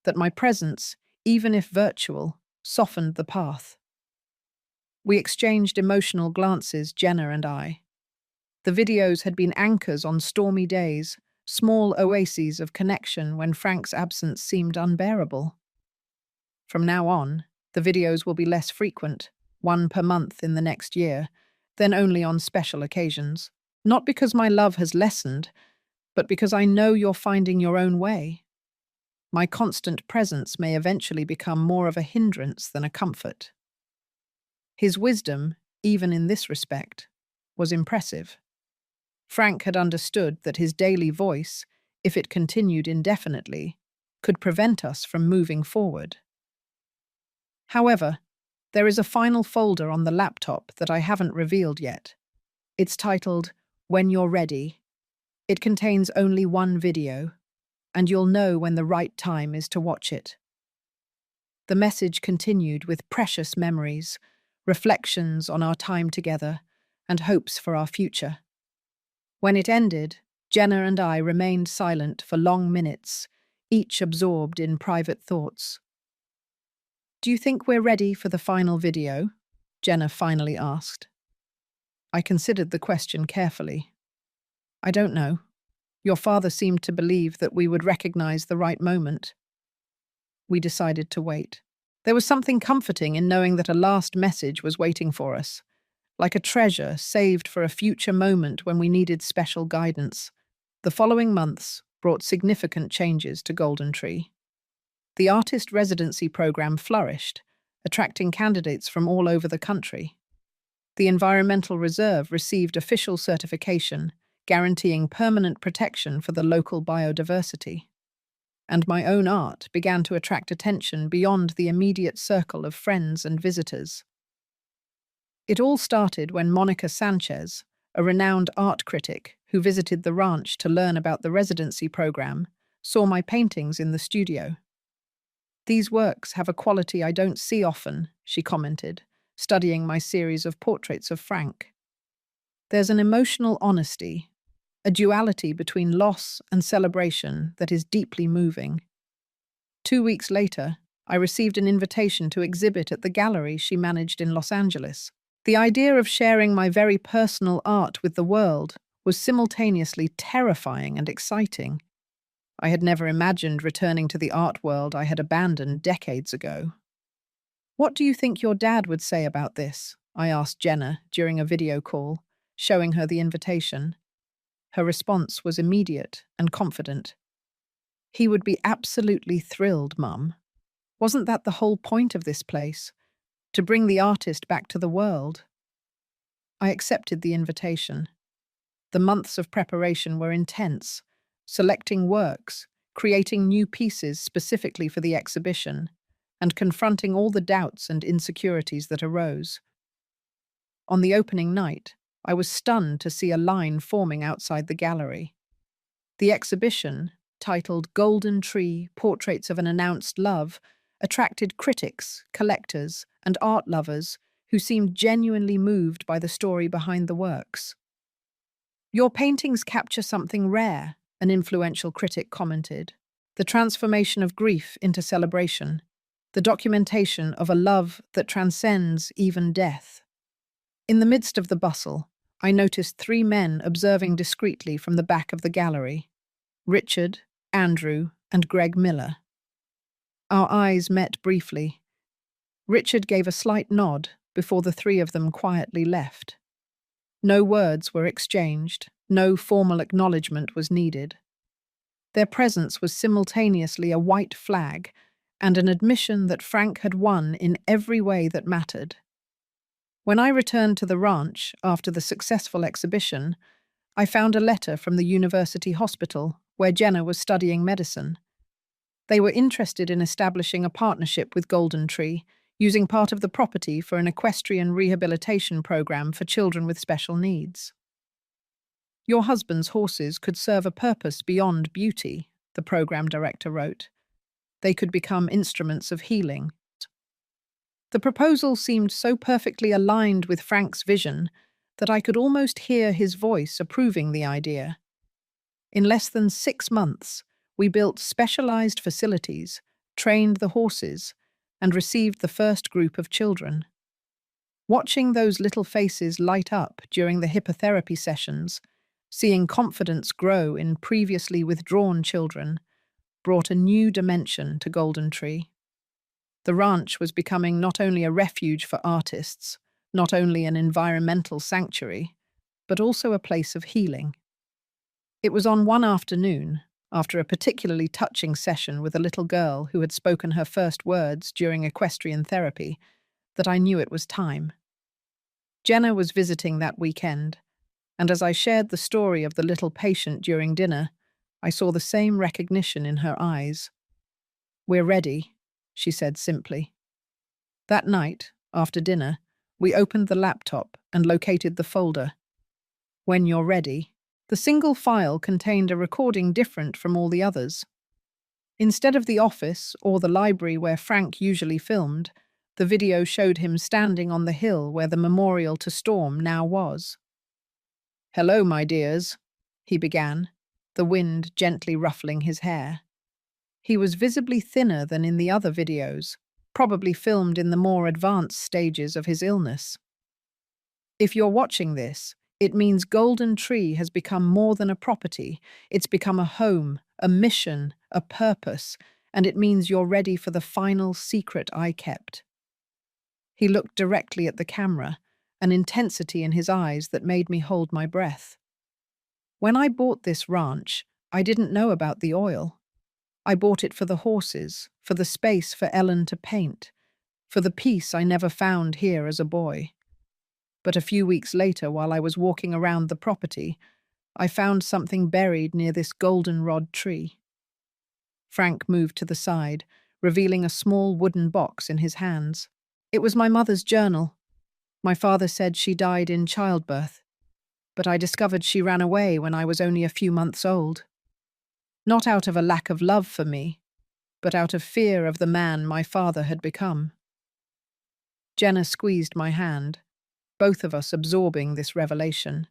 that my presence, even if virtual, softened the path." We exchanged emotional glances, Jenna and I. The videos had been anchors on stormy days, small oases of connection when Frank's absence seemed unbearable. From now on, the videos will be less frequent, one per month in the next year, then only on special occasions. Not because my love has lessened, but because I know you're finding your own way. My constant presence may eventually become more of a hindrance than a comfort. His wisdom, even in this respect, was impressive. Frank had understood that his daily voice, if it continued indefinitely, could prevent us from moving forward. However, there is a final folder on the laptop that I haven't revealed yet. It's titled, "When You're Ready." It contains only one video, and you'll know when the right time is to watch it. The message continued with precious memories, reflections on our time together, and hopes for our future. When it ended, Jenna and I remained silent for long minutes, each absorbed in private thoughts. "Do you think we're ready for the final video?" Jenna finally asked. I considered the question carefully. "I don't know. Your father seemed to believe that we would recognize the right moment." We decided to wait. There was something comforting in knowing that a last message was waiting for us, like a treasure saved for a future moment when we needed special guidance. The following months brought significant changes to Golden Tree. The artist residency program flourished, attracting candidates from all over the country. The environmental reserve received official certification, guaranteeing permanent protection for the local biodiversity. And my own art began to attract attention beyond the immediate circle of friends and visitors. It all started when Monica Sanchez, a renowned art critic who visited the ranch to learn about the residency program, saw my paintings in the studio. "These works have a quality I don't see often," she commented, studying my series of portraits of Frank. "There's an emotional honesty, a duality between loss and celebration that is deeply moving." 2 weeks later, I received an invitation to exhibit at the gallery she managed in Los Angeles. The idea of sharing my very personal art with the world was simultaneously terrifying and exciting. I had never imagined returning to the art world I had abandoned decades ago. "What do you think your dad would say about this?" I asked Jenna during a video call, showing her the invitation. Her response was immediate and confident. "He would be absolutely thrilled, Mum. Wasn't that the whole point of this place? To bring the artist back to the world?" I accepted the invitation. The months of preparation were intense, selecting works, creating new pieces specifically for the exhibition, and confronting all the doubts and insecurities that arose. On the opening night, I was stunned to see a line forming outside the gallery. The exhibition, titled "Golden Tree: Portraits of an Announced Love," attracted critics, collectors, and art lovers who seemed genuinely moved by the story behind the works. "Your paintings capture something rare," an influential critic commented. "The transformation of grief into celebration, the documentation of a love that transcends even death." In the midst of the bustle, I noticed 3 men observing discreetly from the back of the gallery. Richard, Andrew, and Greg Miller. Our eyes met briefly. Richard gave a slight nod before the three of them quietly left. No words were exchanged, no formal acknowledgement was needed. Their presence was simultaneously a white flag and an admission that Frank had won in every way that mattered. When I returned to the ranch after the successful exhibition, I found a letter from the university hospital where Jenna was studying medicine. They were interested in establishing a partnership with Golden Tree, using part of the property for an equestrian rehabilitation program for children with special needs. Your husband's horses could serve a purpose beyond beauty, the program director wrote. They could become instruments of healing. The proposal seemed so perfectly aligned with Frank's vision that I could almost hear his voice approving the idea. In less than 6 months, we built specialized facilities, trained the horses, and received the first group of children. Watching those little faces light up during the hippotherapy sessions, seeing confidence grow in previously withdrawn children, brought a new dimension to Golden Tree. The ranch was becoming not only a refuge for artists, not only an environmental sanctuary, but also a place of healing. It was on one afternoon, after a particularly touching session with a little girl who had spoken her first words during equestrian therapy, that I knew it was time. Jenna was visiting that weekend, and as I shared the story of the little patient during dinner, I saw the same recognition in her eyes. "We're ready," she said simply. That night, after dinner, we opened the laptop and located the folder. When you're ready, the single file contained a recording different from all the others. Instead of the office or the library where Frank usually filmed, the video showed him standing on the hill where the memorial to Storm now was. "Hello, my dears," he began, the wind gently ruffling his hair. He was visibly thinner than in the other videos, probably filmed in the more advanced stages of his illness. "If you're watching this, it means Golden Tree has become more than a property. It's become a home, a mission, a purpose, and it means you're ready for the final secret I kept." He looked directly at the camera, an intensity in his eyes that made me hold my breath. "When I bought this ranch, I didn't know about the oil. I bought it for the horses, for the space for Ellen to paint, for the peace I never found here as a boy. But a few weeks later, while I was walking around the property, I found something buried near this goldenrod tree." Frank moved to the side, revealing a small wooden box in his hands. "It was my mother's journal. My father said she died in childbirth, but I discovered she ran away when I was only a few months old. Not out of a lack of love for me, but out of fear of the man my father had become." Jenna squeezed my hand, both of us absorbing this revelation.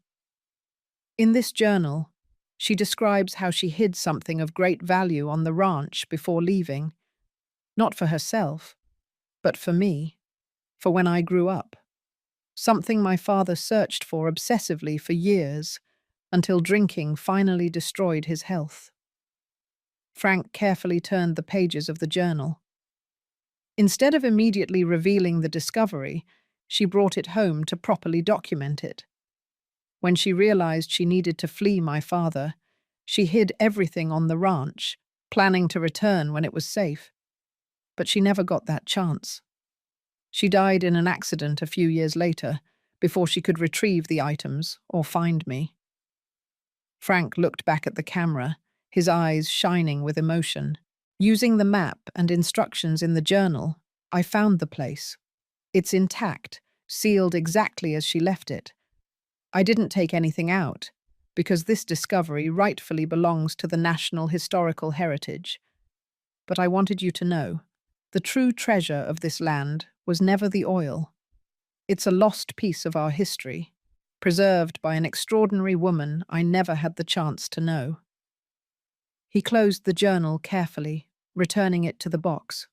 In this journal, she describes how she hid something of great value on the ranch before leaving, not for herself, but for me, for when I grew up. Something my father searched for obsessively for years, until drinking finally destroyed his health. Frank carefully turned the pages of the journal. Instead of immediately revealing the discovery, she brought it home to properly document it. When she realized she needed to flee my father, she hid everything on the ranch, planning to return when it was safe. But she never got that chance. She died in an accident a few years later, before she could retrieve the items or find me. Frank looked back at the camera, his eyes shining with emotion. "Using the map and instructions in the journal, I found the place. It's intact, sealed exactly as she left it. I didn't take anything out, because this discovery rightfully belongs to the National Historical Heritage. But I wanted you to know, the true treasure of this land was never the oil. It's a lost piece of our history, preserved by an extraordinary woman I never had the chance to know." He closed the journal carefully, returning it to the box.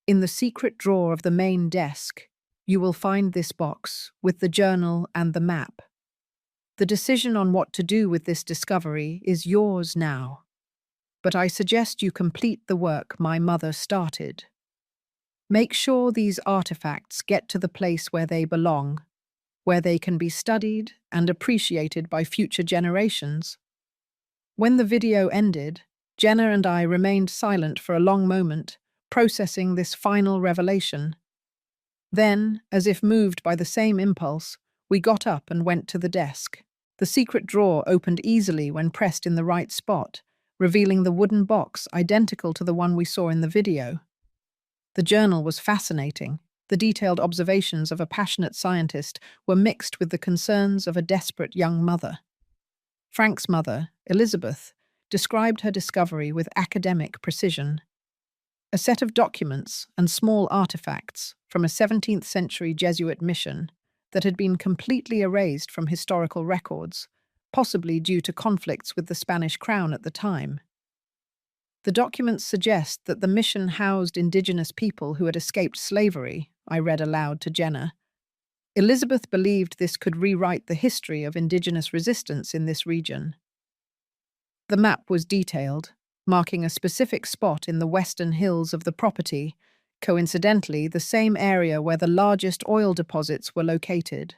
"In the secret drawer of the main desk, you will find this box with the journal and the map. The decision on what to do with this discovery is yours now. But I suggest you complete the work my mother started. Make sure these artifacts get to the place where they belong, where they can be studied and appreciated by future generations. When the video ended, Jenna and I remained silent for a long moment, processing this final revelation. Then, as if moved by the same impulse, we got up and went to the desk. The secret drawer opened easily when pressed in the right spot, revealing the wooden box identical to the one we saw in the video. The journal was fascinating. The detailed observations of a passionate scientist were mixed with the concerns of a desperate young mother. Frank's mother, Elizabeth, described her discovery with academic precision. A set of documents and small artifacts from a 17th century Jesuit mission that had been completely erased from historical records, possibly due to conflicts with the Spanish crown at the time. The documents suggest that the mission housed indigenous people who had escaped slavery, I read aloud to Jenna. Elizabeth believed this could rewrite the history of indigenous resistance in this region. The map was detailed, marking a specific spot in the western hills of the property, coincidentally the same area where the largest oil deposits were located.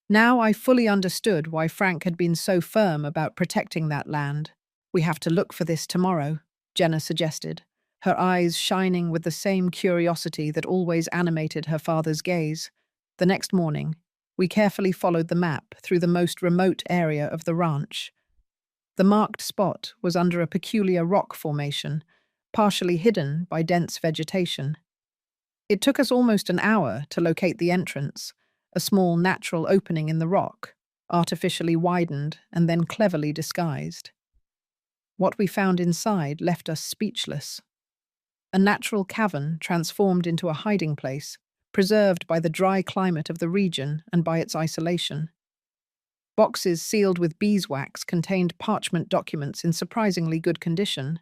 Now I fully understood why Frank had been so firm about protecting that land. "We have to look for this tomorrow," Jenna suggested, her eyes shining with the same curiosity that always animated her father's gaze. The next morning, we carefully followed the map through the most remote area of the ranch. The marked spot was under a peculiar rock formation, partially hidden by dense vegetation. It took us almost an hour to locate the entrance, a small natural opening in the rock, artificially widened and then cleverly disguised. What we found inside left us speechless. A natural cavern transformed into a hiding place, preserved by the dry climate of the region and by its isolation. Boxes sealed with beeswax contained parchment documents in surprisingly good condition.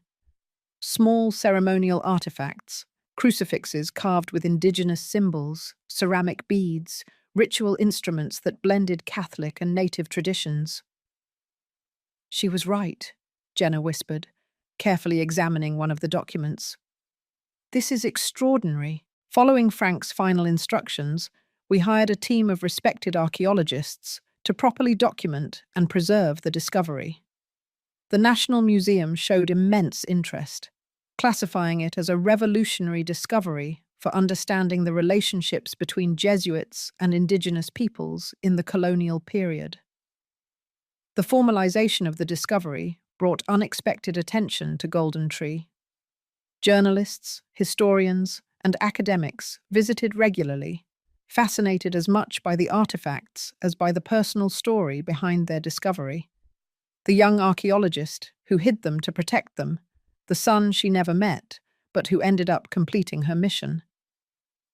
Small ceremonial artifacts, crucifixes carved with indigenous symbols, ceramic beads, ritual instruments that blended Catholic and native traditions. "She was right," Jenna whispered, carefully examining one of the documents. "This is extraordinary." Following Frank's final instructions, we hired a team of respected archaeologists to properly document and preserve the discovery. The National Museum showed immense interest, classifying it as a revolutionary discovery for understanding the relationships between Jesuits and indigenous peoples in the colonial period. The formalization of the discovery brought unexpected attention to Golden Tree. Journalists, historians, and academics visited regularly, fascinated as much by the artifacts as by the personal story behind their discovery. The young archaeologist who hid them to protect them, the son she never met, but who ended up completing her mission.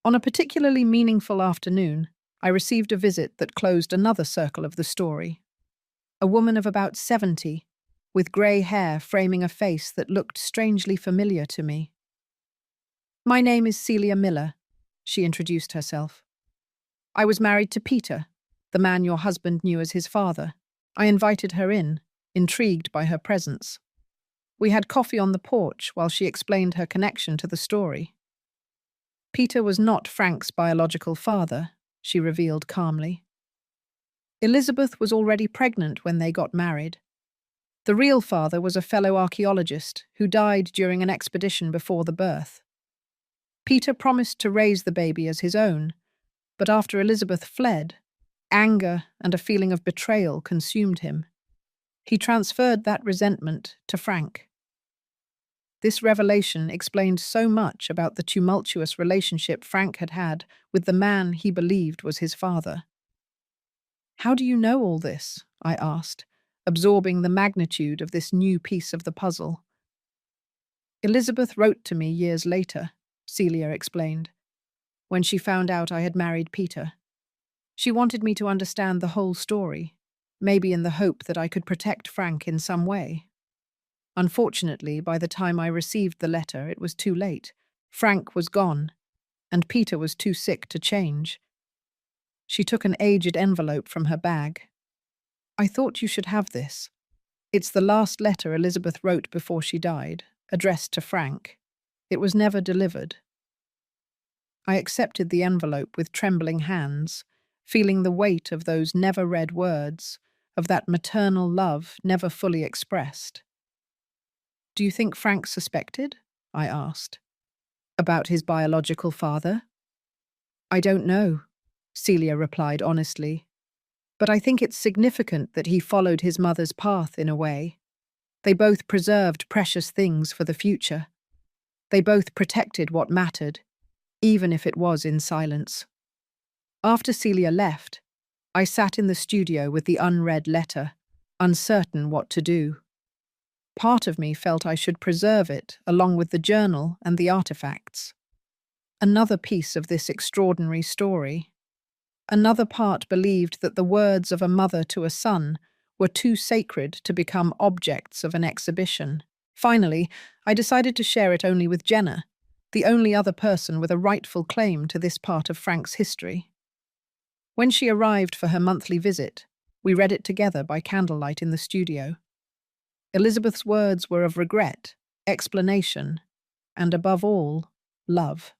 On a particularly meaningful afternoon, I received a visit that closed another circle of the story. A woman of about 70, with grey hair framing a face that looked strangely familiar to me. "My name is Celia Miller," she introduced herself. "I was married to Peter, the man your husband knew as his father." I invited her in, intrigued by her presence. We had coffee on the porch while she explained her connection to the story. "Peter was not Frank's biological father," she revealed calmly. "Elizabeth was already pregnant when they got married. The real father was a fellow archaeologist who died during an expedition before the birth. Peter promised to raise the baby as his own, but after Elizabeth fled, anger and a feeling of betrayal consumed him. He transferred that resentment to Frank." This revelation explained so much about the tumultuous relationship Frank had had with the man he believed was his father. "How do you know all this?" I asked, absorbing the magnitude of this new piece of the puzzle. "Elizabeth wrote to me years later," Celia explained, "when she found out I had married Peter. She wanted me to understand the whole story, maybe in the hope that I could protect Frank in some way. Unfortunately, by the time I received the letter, it was too late. Frank was gone, and Peter was too sick to change." She took an aged envelope from her bag. I thought you should have this. It's the last letter Elizabeth wrote before she died, addressed to Frank. It was never delivered. I accepted the envelope with trembling hands, feeling the weight of those never-read words, of that maternal love never fully expressed. "Do you think Frank suspected?" I asked. "About his biological father?" "I don't know," Celia replied honestly. "But I think it's significant that he followed his mother's path in a way. They both preserved precious things for the future. They both protected what mattered, even if it was in silence." After Celia left, I sat in the studio with the unread letter, uncertain what to do. Part of me felt I should preserve it along with the journal and the artifacts. Another piece of this extraordinary story. Another part believed that the words of a mother to a son were too sacred to become objects of an exhibition. Finally, I decided to share it only with Jenna, the only other person with a rightful claim to this part of Frank's history. When she arrived for her monthly visit, we read it together by candlelight in the studio. Elizabeth's words were of regret, explanation, and above all, love.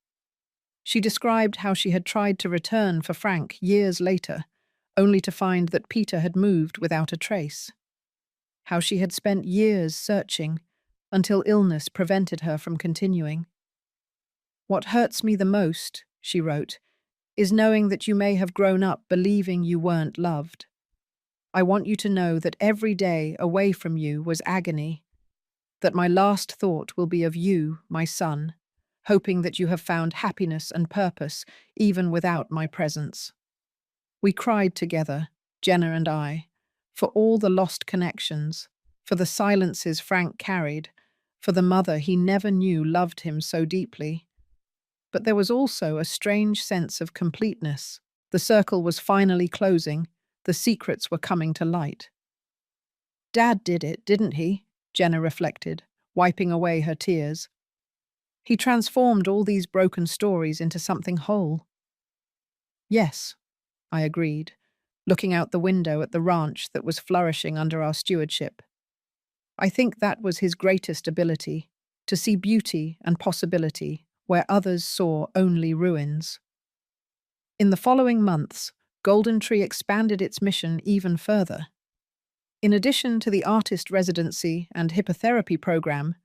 She described how she had tried to return for Frank years later, only to find that Peter had moved without a trace. How she had spent years searching, until illness prevented her from continuing. "What hurts me the most," she wrote, "is knowing that you may have grown up believing you weren't loved. I want you to know that every day away from you was agony, that my last thought will be of you, my son, hoping that you have found happiness and purpose even without my presence." We cried together, Jenna and I, for all the lost connections, for the silences Frank carried, for the mother he never knew loved him so deeply. But there was also a strange sense of completeness. The circle was finally closing, the secrets were coming to light. "Dad did it, didn't he?" Jenna reflected, wiping away her tears. "He transformed all these broken stories into something whole." "Yes," I agreed, looking out the window at the ranch that was flourishing under our stewardship. "I think that was his greatest ability, to see beauty and possibility where others saw only ruins." In the following months, Golden Tree expanded its mission even further. In addition to the artist residency and hippotherapy program,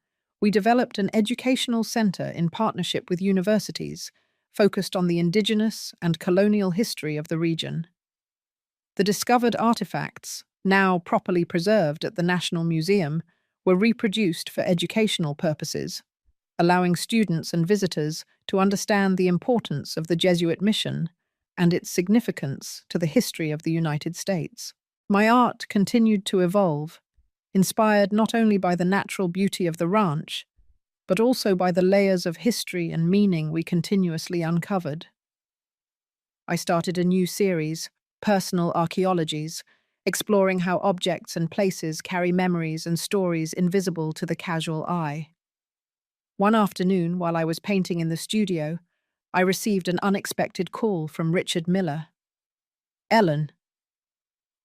we developed an educational center in partnership with universities, focused on the indigenous and colonial history of the region. The discovered artifacts, now properly preserved at the National Museum, were reproduced for educational purposes, allowing students and visitors to understand the importance of the Jesuit mission and its significance to the history of the United States. My art continued to evolve, inspired not only by the natural beauty of the ranch, but also by the layers of history and meaning we continuously uncovered. I started a new series, Personal Archaeologies, exploring how objects and places carry memories and stories invisible to the casual eye. One afternoon, while I was painting in the studio, I received an unexpected call from Richard Miller. "Ellen."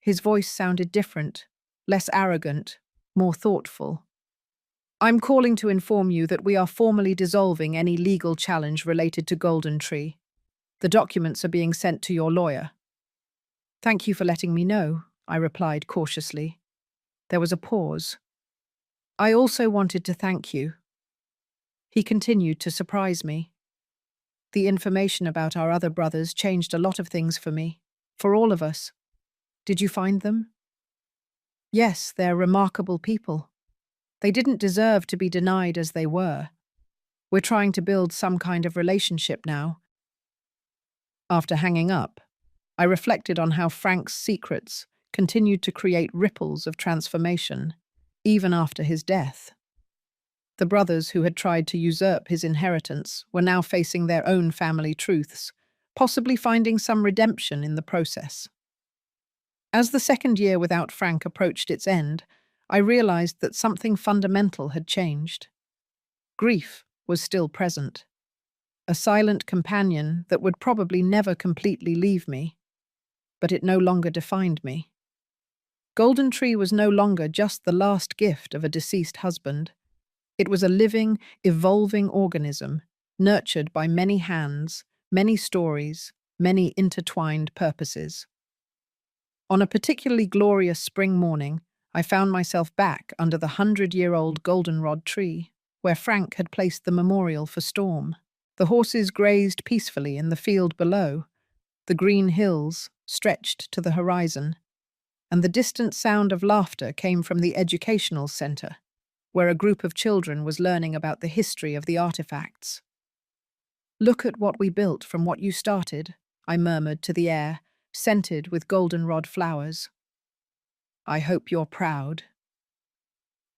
His voice sounded different, less arrogant, more thoughtful. "I'm calling to inform you that we are formally dissolving any legal challenge related to Golden Tree. The documents are being sent to your lawyer." "Thank you for letting me know," I replied cautiously. There was a pause. "I also wanted to thank you." He continued to surprise me. "The information about our other brothers changed a lot of things for me, for all of us. Did you find them?" "Yes, they're remarkable people. They didn't deserve to be denied as they were. We're trying to build some kind of relationship now." After hanging up, I reflected on how Frank's secrets continued to create ripples of transformation, even after his death. The brothers who had tried to usurp his inheritance were now facing their own family truths, possibly finding some redemption in the process. As the second year without Frank approached its end, I realized that something fundamental had changed. Grief was still present, a silent companion that would probably never completely leave me, but it no longer defined me. Golden Tree was no longer just the last gift of a deceased husband. It was a living, evolving organism, nurtured by many hands, many stories, many intertwined purposes. On a particularly glorious spring morning, I found myself back under the 100-year-old goldenrod tree, where Frank had placed the memorial for Storm. The horses grazed peacefully in the field below, the green hills stretched to the horizon, and the distant sound of laughter came from the educational center, where a group of children was learning about the history of the artifacts. "Look at what we built from what you started," I murmured to the air, scented with goldenrod flowers. "I hope you're proud."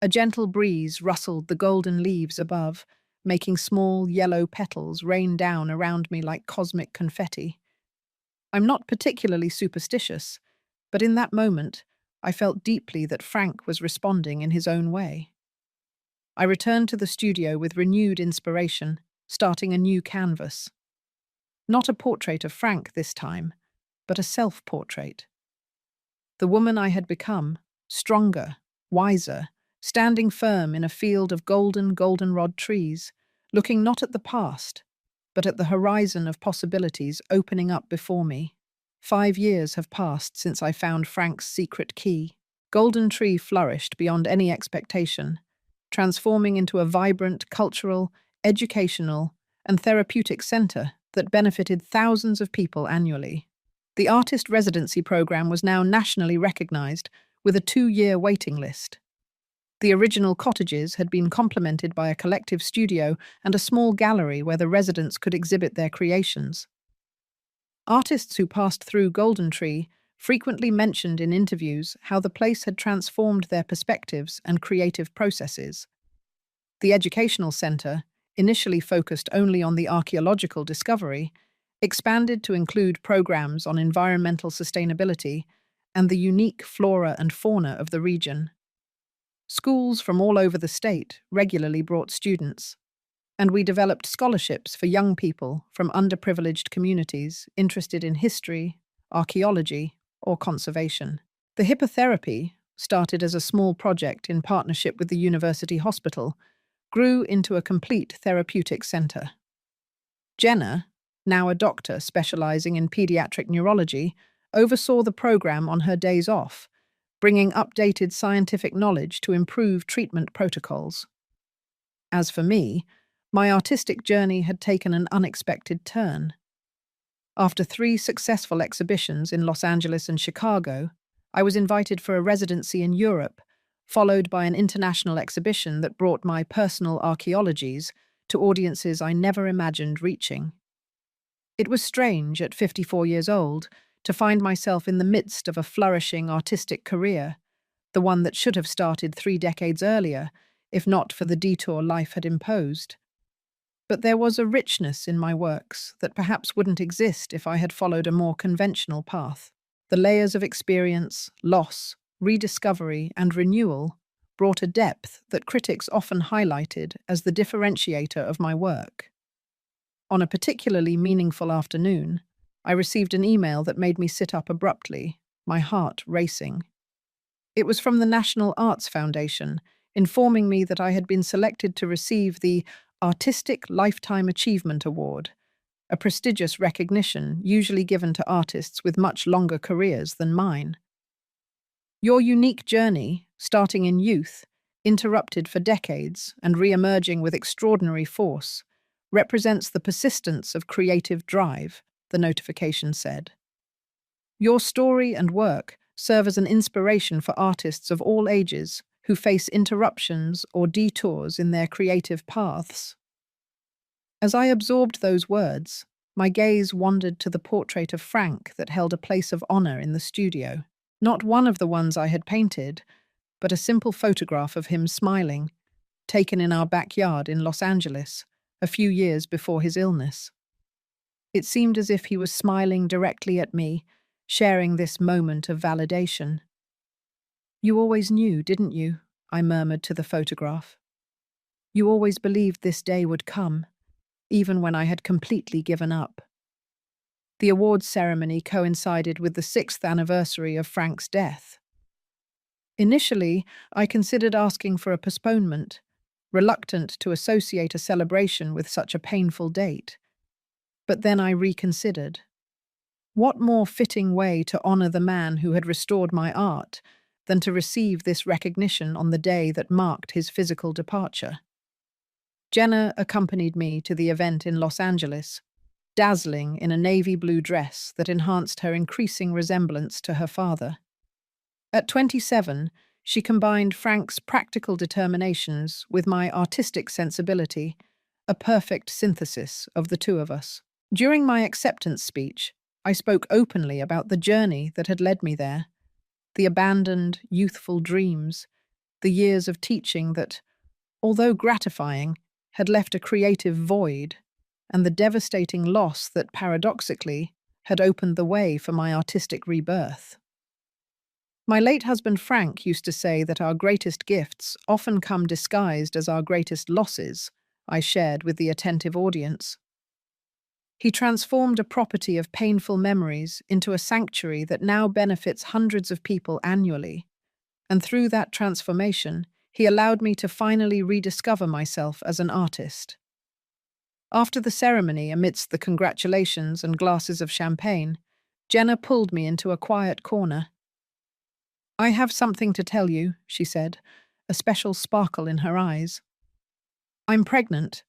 A gentle breeze rustled the golden leaves above, making small yellow petals rain down around me like cosmic confetti. I'm not particularly superstitious, but in that moment, I felt deeply that Frank was responding in his own way. I returned to the studio with renewed inspiration, starting a new canvas. Not a portrait of Frank this time, but a self-portrait. The woman I had become, stronger, wiser, standing firm in a field of goldenrod trees, looking not at the past, but at the horizon of possibilities opening up before me. 5 years have passed since I found Frank's secret key. Golden Tree flourished beyond any expectation, transforming into a vibrant cultural, educational, and therapeutic center that benefited thousands of people annually. The artist residency program was now nationally recognized, with a 2-year waiting list. The original cottages had been complemented by a collective studio and a small gallery where the residents could exhibit their creations. Artists who passed through Golden Tree frequently mentioned in interviews how the place had transformed their perspectives and creative processes. The educational center, initially focused only on the archaeological discovery, expanded to include programs on environmental sustainability and the unique flora and fauna of the region. Schools from all over the state regularly brought students, and we developed scholarships for young people from underprivileged communities interested in history, archaeology, or conservation. The hippotherapy, started as a small project in partnership with the university hospital, grew into a complete therapeutic center. Jenna, now a doctor specializing in pediatric neurology, oversaw the program on her days off, bringing updated scientific knowledge to improve treatment protocols. As for me, my artistic journey had taken an unexpected turn. After 3 successful exhibitions in Los Angeles and Chicago, I was invited for a residency in Europe, followed by an international exhibition that brought my personal archaeologies to audiences I never imagined reaching. It was strange, at 54 years old, to find myself in the midst of a flourishing artistic career, the one that should have started 3 decades earlier, if not for the detour life had imposed. But there was a richness in my works that perhaps wouldn't exist if I had followed a more conventional path. The layers of experience, loss, rediscovery, and renewal brought a depth that critics often highlighted as the differentiator of my work. On a particularly meaningful afternoon, I received an email that made me sit up abruptly, my heart racing. It was from the National Arts Foundation, informing me that I had been selected to receive the Artistic Lifetime Achievement Award, a prestigious recognition usually given to artists with much longer careers than mine. Your unique journey, starting in youth, interrupted for decades and re-emerging with extraordinary force, represents the persistence of creative drive, the notification said. Your story and work serve as an inspiration for artists of all ages who face interruptions or detours in their creative paths. As I absorbed those words, my gaze wandered to the portrait of Frank that held a place of honor in the studio. Not one of the ones I had painted, but a simple photograph of him smiling, taken in our backyard in Los Angeles, a few years before his illness. It seemed as if he was smiling directly at me, sharing this moment of validation. "You always knew, didn't you?" I murmured to the photograph. "You always believed this day would come, even when I had completely given up." The awards ceremony coincided with the 6th anniversary of Frank's death. Initially, I considered asking for a postponement, reluctant to associate a celebration with such a painful date. But then I reconsidered. What more fitting way to honor the man who had restored my art than to receive this recognition on the day that marked his physical departure? Jenna accompanied me to the event in Los Angeles, dazzling in a navy blue dress that enhanced her increasing resemblance to her father. At 27, she combined Frank's practical determinations with my artistic sensibility, a perfect synthesis of the two of us. During my acceptance speech, I spoke openly about the journey that had led me there, the abandoned, youthful dreams, the years of teaching that, although gratifying, had left a creative void, and the devastating loss that, paradoxically, had opened the way for my artistic rebirth. My late husband Frank used to say that our greatest gifts often come disguised as our greatest losses, I shared with the attentive audience. He transformed a property of painful memories into a sanctuary that now benefits hundreds of people annually, and through that transformation, he allowed me to finally rediscover myself as an artist. After the ceremony, amidst the congratulations and glasses of champagne, Jenna pulled me into a quiet corner. "I have something to tell you," she said, a special sparkle in her eyes. "I'm pregnant."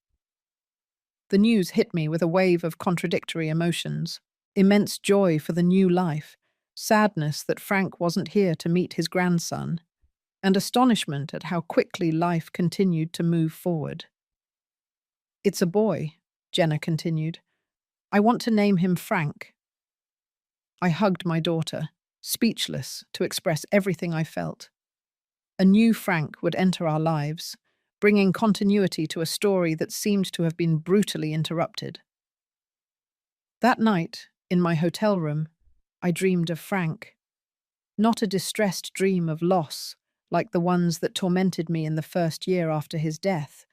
The news hit me with a wave of contradictory emotions: immense joy for the new life, sadness that Frank wasn't here to meet his grandson, and astonishment at how quickly life continued to move forward. "It's a boy," Jenna continued. "I want to name him Frank." I hugged my daughter, speechless to express everything I felt. A new Frank would enter our lives, bringing continuity to a story that seemed to have been brutally interrupted. That night, in my hotel room, I dreamed of Frank. Not a distressed dream of loss, like the ones that tormented me in the first year after his death,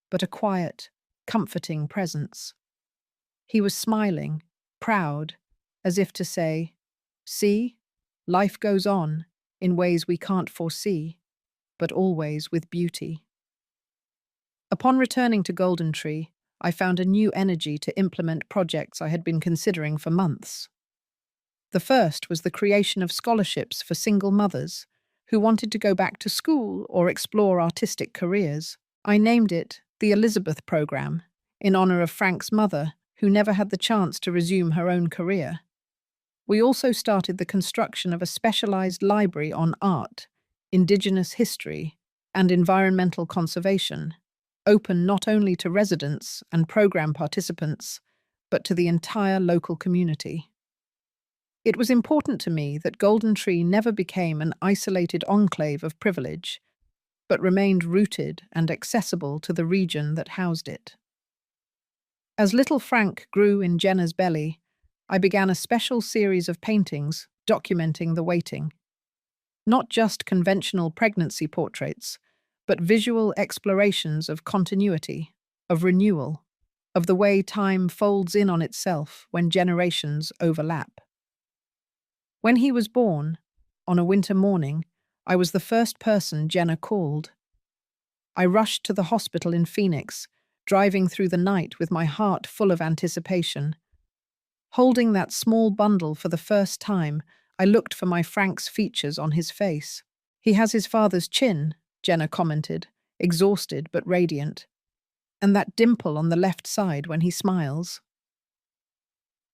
but a quiet, comforting presence. He was smiling, proud, as if to say, "See, life goes on in ways we can't foresee, but always with beauty." Upon returning to Golden Tree, I found a new energy to implement projects I had been considering for months. The first was the creation of scholarships for single mothers who wanted to go back to school or explore artistic careers. I named it the Elizabeth Program, in honor of Frank's mother, who never had the chance to resume her own career. We also started the construction of a specialized library on art, Indigenous history, and environmental conservation, open not only to residents and program participants, but to the entire local community. It was important to me that Golden Tree never became an isolated enclave of privilege, but remained rooted and accessible to the region that housed it. As little Frank grew in Jenna's belly, I began a special series of paintings documenting the waiting. Not just conventional pregnancy portraits, but visual explorations of continuity, of renewal, of the way time folds in on itself when generations overlap. When he was born, on a winter morning, I was the first person Jenna called. I rushed to the hospital in Phoenix, driving through the night with my heart full of anticipation. Holding that small bundle for the first time, I looked for my Frank's features on his face. "He has his father's chin," Jenna commented, exhausted but radiant, "and that dimple on the left side when he smiles."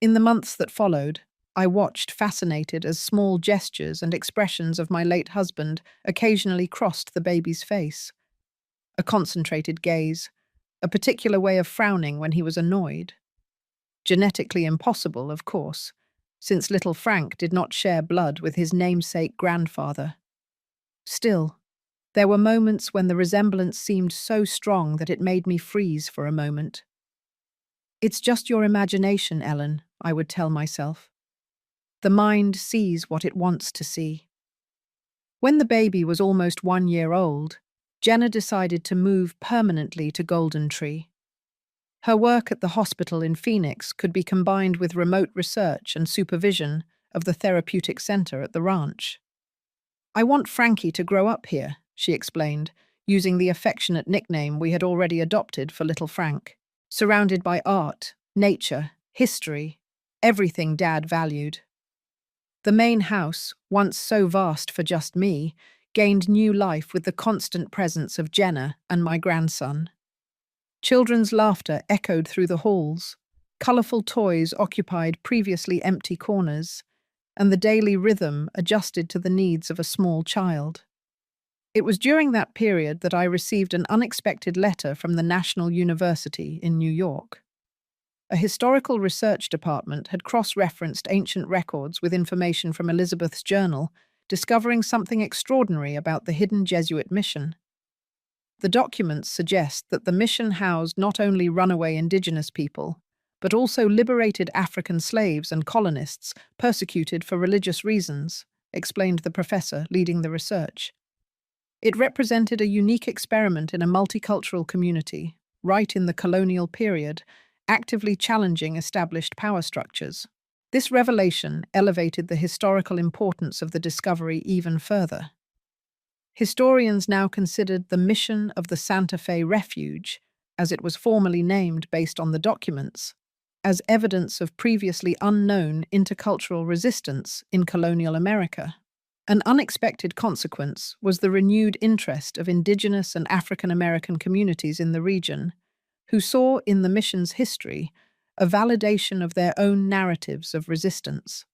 In the months that followed, I watched fascinated as small gestures and expressions of my late husband occasionally crossed the baby's face. A concentrated gaze, a particular way of frowning when he was annoyed. Genetically impossible, of course, since little Frank did not share blood with his namesake grandfather. Still, there were moments when the resemblance seemed so strong that it made me freeze for a moment. "It's just your imagination, Ellen," I would tell myself. "The mind sees what it wants to see." When the baby was almost 1 year old, Jenna decided to move permanently to Golden Tree. Her work at the hospital in Phoenix could be combined with remote research and supervision of the therapeutic center at the ranch. I want Frankie to grow up here, she explained, using the affectionate nickname we had already adopted for little Frank. Surrounded by art, nature, history, everything Dad valued. The main house, once so vast for just me, gained new life with the constant presence of Jenna and my grandson. Children's laughter echoed through the halls, colourful toys occupied previously empty corners, and the daily rhythm adjusted to the needs of a small child. It was during that period that I received an unexpected letter from the National University in New York. A historical research department had cross-referenced ancient records with information from Elizabeth's journal, discovering something extraordinary about the hidden Jesuit mission. The documents suggest that the mission housed not only runaway indigenous people, but also liberated African slaves and colonists persecuted for religious reasons, explained the professor leading the research. It represented a unique experiment in a multicultural community, right in the colonial period, actively challenging established power structures. This revelation elevated the historical importance of the discovery even further. Historians now considered the mission of the Santa Fe Refuge, as it was formally named based on the documents, as evidence of previously unknown intercultural resistance in colonial America. An unexpected consequence was the renewed interest of indigenous and African American communities in the region, who saw in the mission's history a validation of their own narratives of resistance.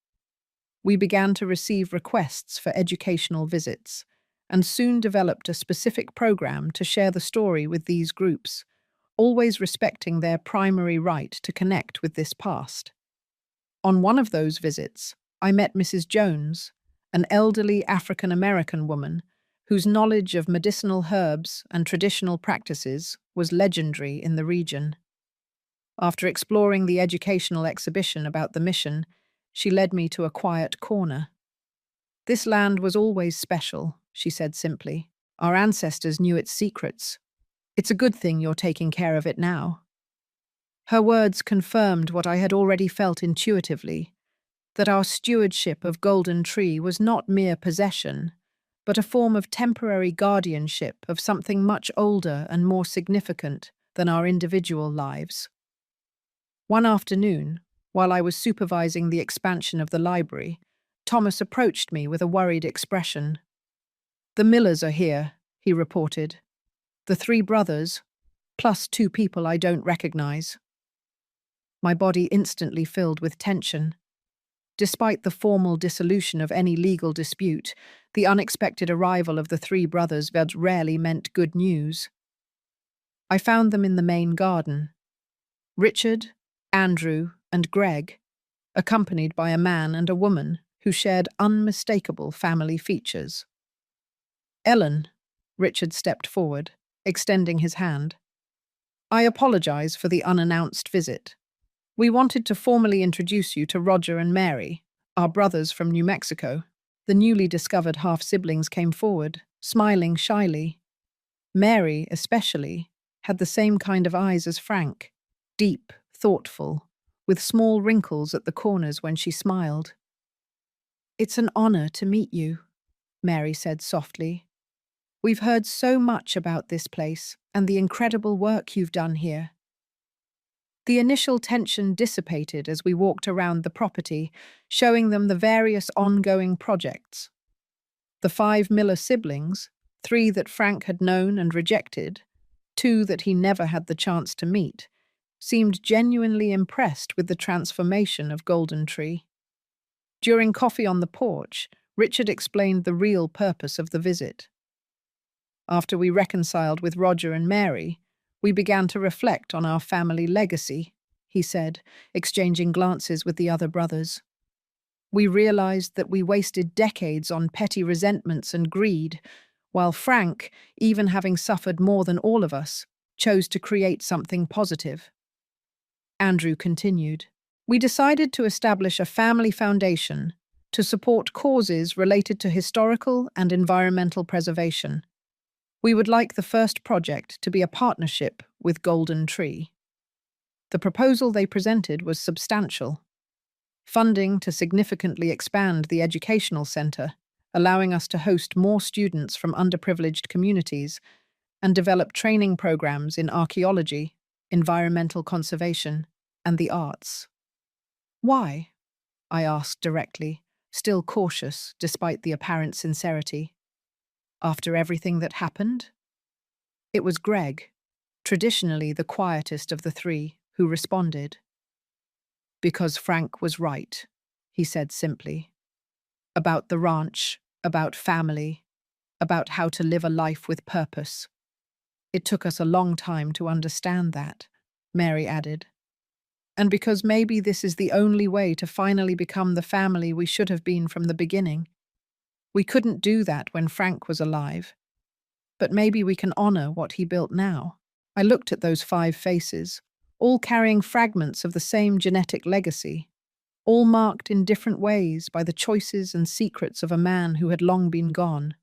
We began to receive requests for educational visits, and soon developed a specific program to share the story with these groups, always respecting their primary right to connect with this past. On one of those visits, I met Mrs. Jones, an elderly African-American woman whose knowledge of medicinal herbs and traditional practices was legendary in the region. After exploring the educational exhibition about the mission, she led me to a quiet corner. "This land was always special," she said simply. "Our ancestors knew its secrets. It's a good thing you're taking care of it now." Her words confirmed what I had already felt intuitively, that our stewardship of Golden Tree was not mere possession, but a form of temporary guardianship of something much older and more significant than our individual lives. One afternoon, while I was supervising the expansion of the library, Thomas approached me with a worried expression. "The Millers are here," he reported. "The 3 brothers, plus 2 people I don't recognize." My body instantly filled with tension. Despite the formal dissolution of any legal dispute, the unexpected arrival of the 3 brothers very rarely meant good news. I found them in the main garden. Richard, Andrew, and Greg, accompanied by a man and a woman who shared unmistakable family features. "Ellen," Richard stepped forward, extending his hand. "I apologize for the unannounced visit. We wanted to formally introduce you to Roger and Mary, our brothers from New Mexico." The newly discovered half-siblings came forward, smiling shyly. Mary, especially, had the same kind of eyes as Frank, deep, thoughtful, with small wrinkles at the corners when she smiled. "It's an honor to meet you," Mary said softly. "We've heard so much about this place and the incredible work you've done here." The initial tension dissipated as we walked around the property, showing them the various ongoing projects. The 5 Miller siblings, 3 that Frank had known and rejected, 2 that he never had the chance to meet, seemed genuinely impressed with the transformation of Golden Tree. During coffee on the porch, Richard explained the real purpose of the visit. After we reconciled with Roger and Mary, we began to reflect on our family legacy, he said, exchanging glances with the other brothers. We realized that we wasted decades on petty resentments and greed, while Frank, even having suffered more than all of us, chose to create something positive. Andrew continued. "We decided to establish a family foundation to support causes related to historical and environmental preservation. We would like the first project to be a partnership with Golden Tree." The proposal they presented was substantial. Funding to significantly expand the educational center, allowing us to host more students from underprivileged communities and develop training programs in archaeology, environmental conservation, and the arts. Why? I asked directly, still cautious despite the apparent sincerity. After everything that happened? It was Greg, traditionally the quietest of the three, who responded. Because Frank was right, he said simply. About the ranch, about family, about how to live a life with purpose. It took us a long time to understand that, Mary added. And because maybe this is the only way to finally become the family we should have been from the beginning. We couldn't do that when Frank was alive. But maybe we can honor what he built now. I looked at those 5 faces, all carrying fragments of the same genetic legacy, all marked in different ways by the choices and secrets of a man who had long been gone.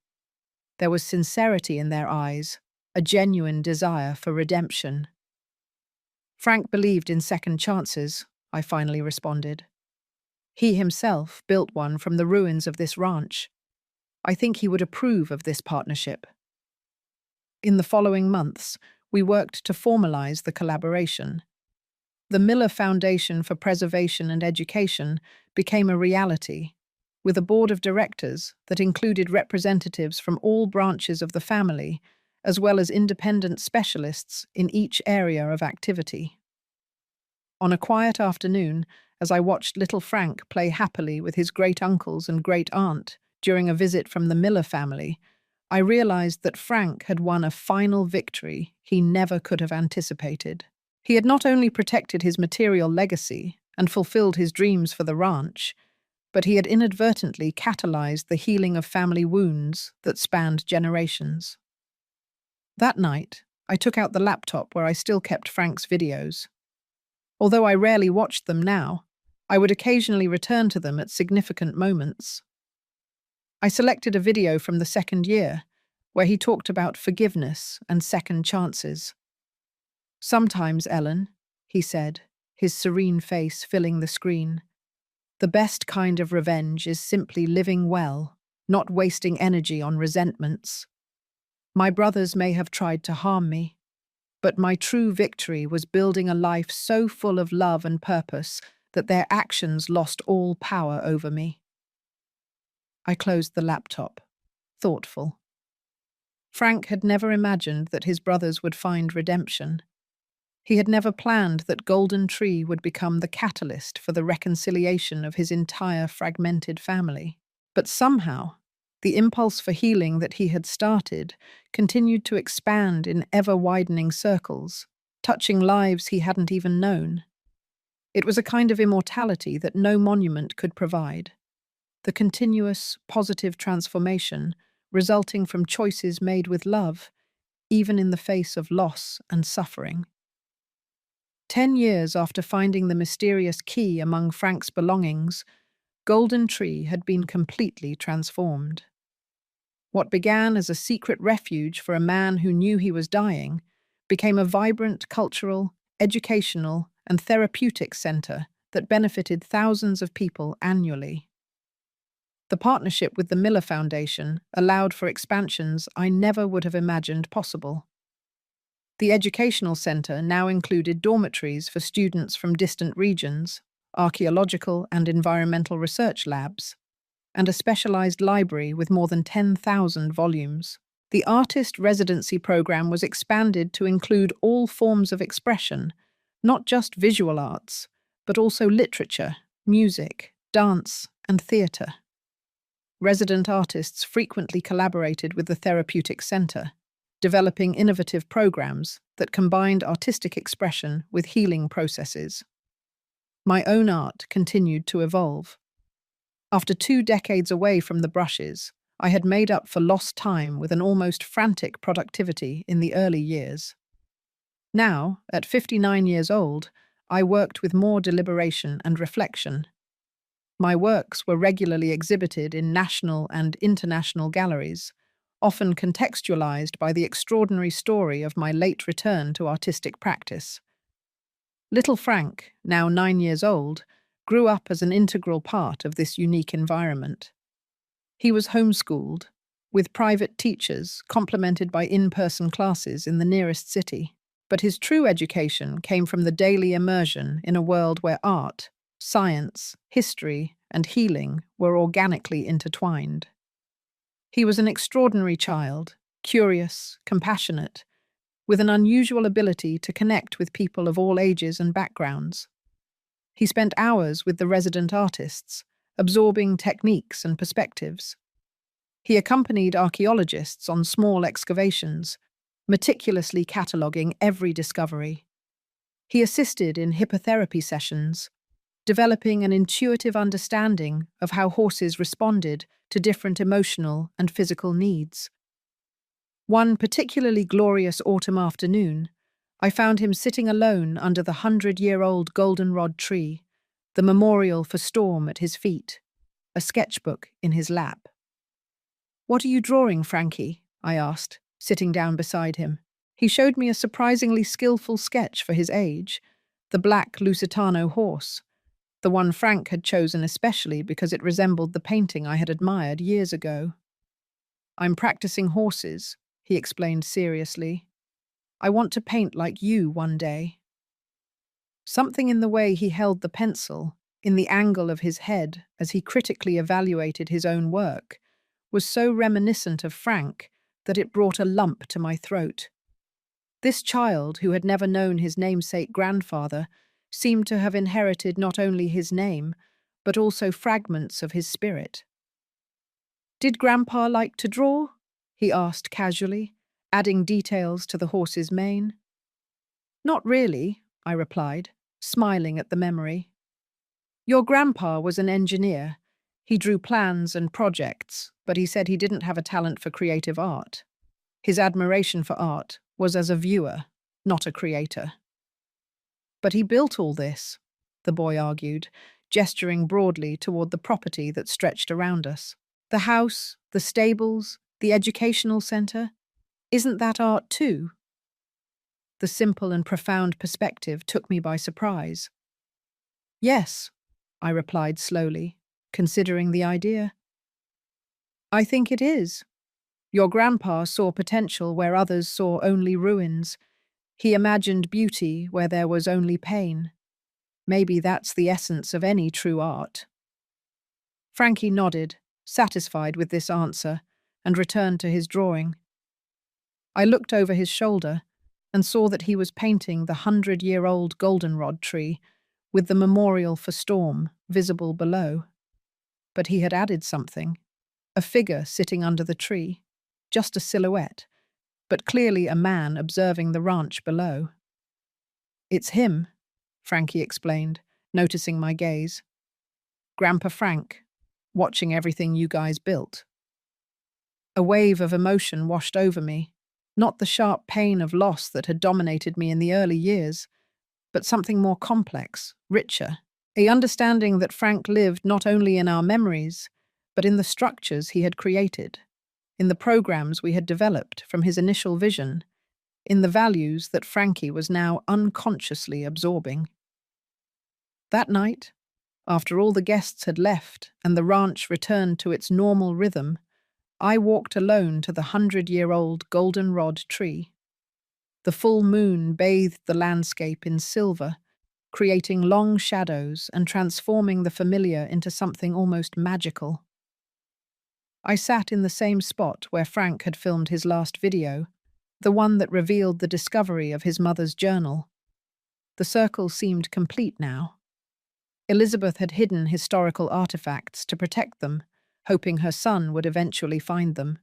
There was sincerity in their eyes, a genuine desire for redemption. Frank believed in second chances, I finally responded. He himself built one from the ruins of this ranch. I think he would approve of this partnership. In the following months, we worked to formalize the collaboration. The Miller Foundation for Preservation and Education became a reality, with a board of directors that included representatives from all branches of the family, as well as independent specialists in each area of activity. On a quiet afternoon, as I watched little Frank play happily with his great-uncles and great-aunt during a visit from the Miller family, I realized that Frank had won a final victory he never could have anticipated. He had not only protected his material legacy and fulfilled his dreams for the ranch, but he had inadvertently catalyzed the healing of family wounds that spanned generations. That night, I took out the laptop where I still kept Frank's videos. Although I rarely watched them now, I would occasionally return to them at significant moments. I selected a video from the second year, where he talked about forgiveness and second chances. Sometimes, Ellen, he said, his serene face filling the screen, the best kind of revenge is simply living well, not wasting energy on resentments. My brothers may have tried to harm me, but my true victory was building a life so full of love and purpose that their actions lost all power over me. I closed the laptop, thoughtful. Frank had never imagined that his brothers would find redemption. He had never planned that Golden Tree would become the catalyst for the reconciliation of his entire fragmented family. But somehow, the impulse for healing that he had started continued to expand in ever-widening circles, touching lives he hadn't even known. It was a kind of immortality that no monument could provide. The continuous, positive transformation resulting from choices made with love, even in the face of loss and suffering. 10 years after finding the mysterious key among Frank's belongings, Golden Tree had been completely transformed. What began as a secret refuge for a man who knew he was dying became a vibrant cultural, educational, and therapeutic center that benefited thousands of people annually. The partnership with the Miller Foundation allowed for expansions I never would have imagined possible. The educational center now included dormitories for students from distant regions, archaeological and environmental research labs, and a specialized library with more than 10,000 volumes. The artist residency program was expanded to include all forms of expression, not just visual arts, but also literature, music, dance, and theater. Resident artists frequently collaborated with the therapeutic center, developing innovative programs that combined artistic expression with healing processes. My own art continued to evolve. After 2 decades away from the brushes, I had made up for lost time with an almost frantic productivity in the early years. Now, at 59 years old, I worked with more deliberation and reflection. My works were regularly exhibited in national and international galleries, often contextualized by the extraordinary story of my late return to artistic practice. Little Frank, now 9 years old, grew up as an integral part of this unique environment. He was homeschooled, with private teachers complemented by in-person classes in the nearest city. But his true education came from the daily immersion in a world where art, science, history, and healing were organically intertwined. He was an extraordinary child, curious, compassionate, with an unusual ability to connect with people of all ages and backgrounds. He spent hours with the resident artists, absorbing techniques and perspectives. He accompanied archaeologists on small excavations, meticulously cataloguing every discovery. He assisted in hippotherapy sessions, developing an intuitive understanding of how horses responded to different emotional and physical needs. One particularly glorious autumn afternoon, I found him sitting alone under the 100-year-old goldenrod tree, the memorial for Storm at his feet, a sketchbook in his lap. "What are you drawing, Frankie?" I asked, sitting down beside him. He showed me a surprisingly skillful sketch for his age, the black Lusitano horse, the one Frank had chosen especially because it resembled the painting I had admired years ago. "I'm practicing horses," he explained seriously. "I want to paint like you one day." Something in the way he held the pencil, in the angle of his head as he critically evaluated his own work, was so reminiscent of Frank that it brought a lump to my throat. This child, who had never known his namesake grandfather, seemed to have inherited not only his name, but also fragments of his spirit. "Did Grandpa like to draw?" he asked casually, adding details to the horse's mane. "Not really," I replied, smiling at the memory. "Your grandpa was an engineer. He drew plans and projects, but he said he didn't have a talent for creative art. His admiration for art was as a viewer, not a creator." "But he built all this," the boy argued, gesturing broadly toward the property that stretched around us. "The house, the stables, the educational center. Isn't that art too?" The simple and profound perspective took me by surprise. "Yes," I replied slowly, considering the idea. "I think it is. Your grandpa saw potential where others saw only ruins. He imagined beauty where there was only pain. Maybe that's the essence of any true art." Frankie nodded, satisfied with this answer, and returned to his drawing. I looked over his shoulder and saw that he was painting the 100-year-old goldenrod tree with the memorial for Storm visible below. But he had added something, a figure sitting under the tree, just a silhouette, but clearly a man observing the ranch below. "It's him," Frankie explained, noticing my gaze. "Grandpa Frank, watching everything you guys built." A wave of emotion washed over me, not the sharp pain of loss that had dominated me in the early years, but something more complex, richer, a understanding that Frank lived not only in our memories, but in the structures he had created, in the programs we had developed from his initial vision, in the values that Frankie was now unconsciously absorbing. That night, after all the guests had left and the ranch returned to its normal rhythm, I walked alone to the 100-year-old goldenrod tree. The full moon bathed the landscape in silver, creating long shadows and transforming the familiar into something almost magical. I sat in the same spot where Frank had filmed his last video, the one that revealed the discovery of his mother's journal. The circle seemed complete now. Elizabeth had hidden historical artifacts to protect them, hoping her son would eventually find them.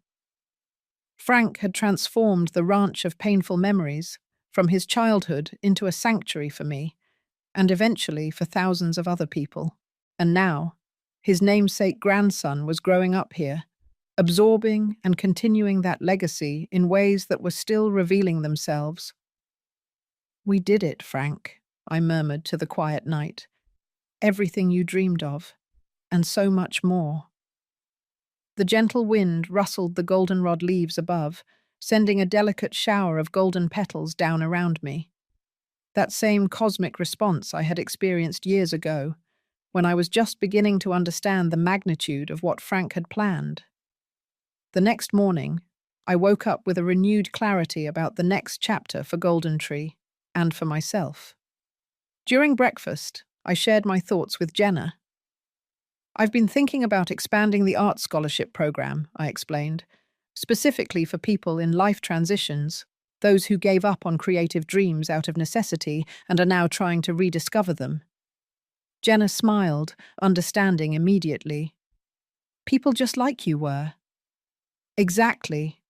Frank had transformed the ranch of painful memories from his childhood into a sanctuary for me, and eventually for thousands of other people. And now, his namesake grandson was growing up here, absorbing and continuing that legacy in ways that were still revealing themselves. "We did it, Frank," I murmured to the quiet night. "Everything you dreamed of, and so much more." The gentle wind rustled the goldenrod leaves above, sending a delicate shower of golden petals down around me. That same cosmic response I had experienced years ago, when I was just beginning to understand the magnitude of what Frank had planned. The next morning, I woke up with a renewed clarity about the next chapter for Golden Tree and for myself. During breakfast, I shared my thoughts with Jenna. I've been thinking about expanding the art scholarship program, I explained, specifically for people in life transitions, those who gave up on creative dreams out of necessity and are now trying to rediscover them. Jenna smiled, understanding immediately. People just like you were. Exactly.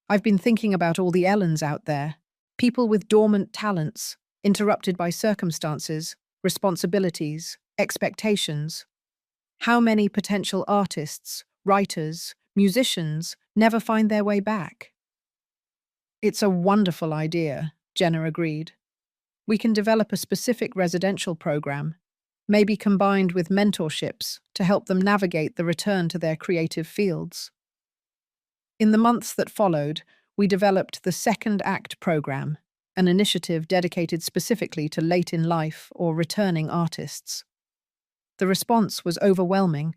I've been thinking about all the Ellens out there, people with dormant talents, interrupted by circumstances, responsibilities, expectations. How many potential artists, writers, musicians never find their way back? It's a wonderful idea, Jenna agreed. We can develop a specific residential program, maybe combined with mentorships to help them navigate the return to their creative fields. In the months that followed, we developed the Second Act program, an initiative dedicated specifically to late-in-life or returning artists. The response was overwhelming,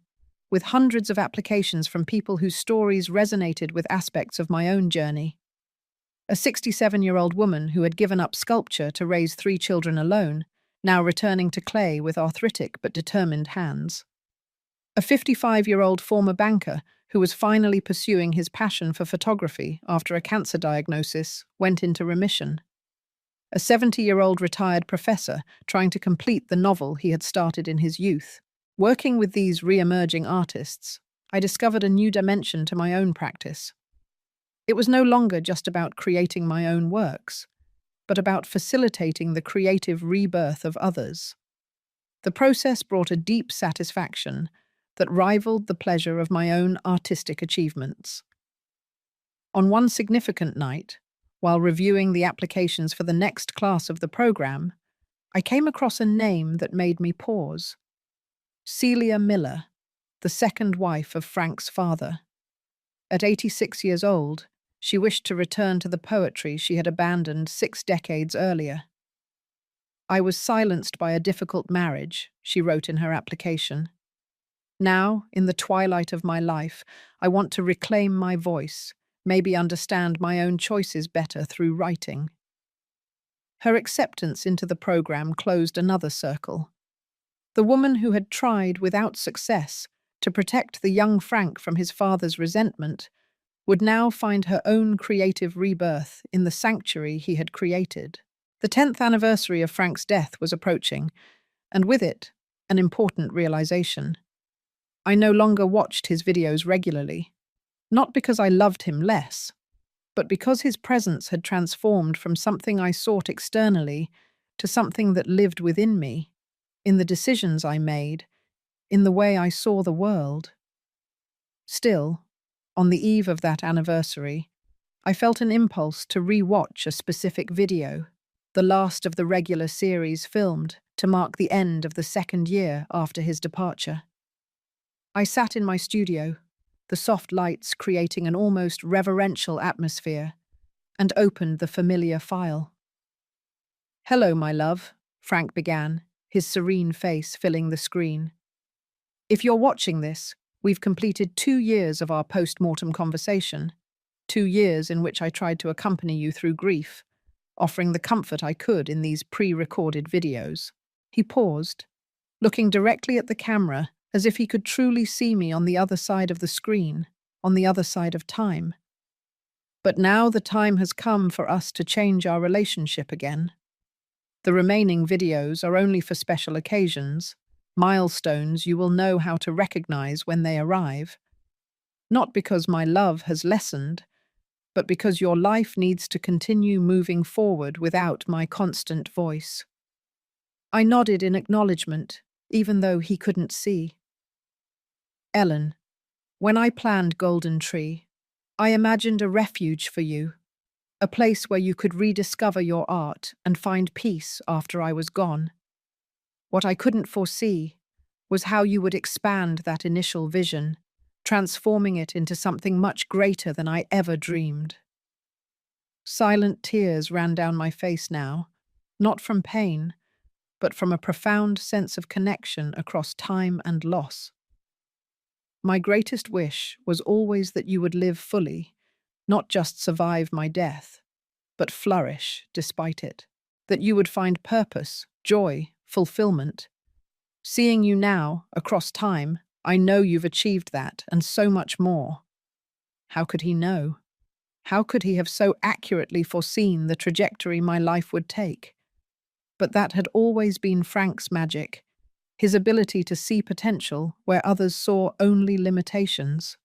with hundreds of applications from people whose stories resonated with aspects of my own journey. A 67-year-old woman who had given up sculpture to raise 3 children alone, now returning to clay with arthritic but determined hands. A 55-year-old former banker who was finally pursuing his passion for photography after a cancer diagnosis went into remission. A 70-year-old retired professor trying to complete the novel he had started in his youth. Working with these re-emerging artists, I discovered a new dimension to my own practice. It was no longer just about creating my own works, but about facilitating the creative rebirth of others. The process brought a deep satisfaction that rivaled the pleasure of my own artistic achievements. On one significant night, while reviewing the applications for the next class of the program, I came across a name that made me pause. Celia Miller, the second wife of Frank's father. At 86 years old, she wished to return to the poetry she had abandoned 6 decades earlier. I was silenced by a difficult marriage, she wrote in her application. Now, in the twilight of my life, I want to reclaim my voice, maybe understand my own choices better through writing. Her acceptance into the program closed another circle. The woman who had tried without success to protect the young Frank from his father's resentment would now find her own creative rebirth in the sanctuary he had created. The 10th anniversary of Frank's death was approaching, and with it, an important realization. I no longer watched his videos regularly, not because I loved him less, but because his presence had transformed from something I sought externally to something that lived within me, in the decisions I made, in the way I saw the world. Still, on the eve of that anniversary, I felt an impulse to re-watch a specific video, the last of the regular series filmed to mark the end of the 2nd year after his departure. I sat in my studio, the soft lights creating an almost reverential atmosphere, and opened the familiar file. "Hello, my love," Frank began, his serene face filling the screen. "If you're watching this, we've completed 2 years of our post-mortem conversation, 2 years in which I tried to accompany you through grief, offering the comfort I could in these pre-recorded videos." He paused, looking directly at the camera as if he could truly see me on the other side of the screen, on the other side of time. "But now the time has come for us to change our relationship again. The remaining videos are only for special occasions, milestones you will know how to recognize when they arrive. Not because my love has lessened, but because your life needs to continue moving forward without my constant voice." I nodded in acknowledgement, even though he couldn't see. "Ellen, when I planned Golden Tree, I imagined a refuge for you, a place where you could rediscover your art and find peace after I was gone. What I couldn't foresee was how you would expand that initial vision, transforming it into something much greater than I ever dreamed." Silent tears ran down my face now, not from pain, but from a profound sense of connection across time and loss. My greatest wish was always that you would live fully, not just survive my death, but flourish despite it. That you would find purpose, joy, fulfillment. Seeing you now, across time, I know you've achieved that and so much more. How could he know? How could he have so accurately foreseen the trajectory my life would take? But that had always been Frank's magic, his ability to see potential where others saw only limitations.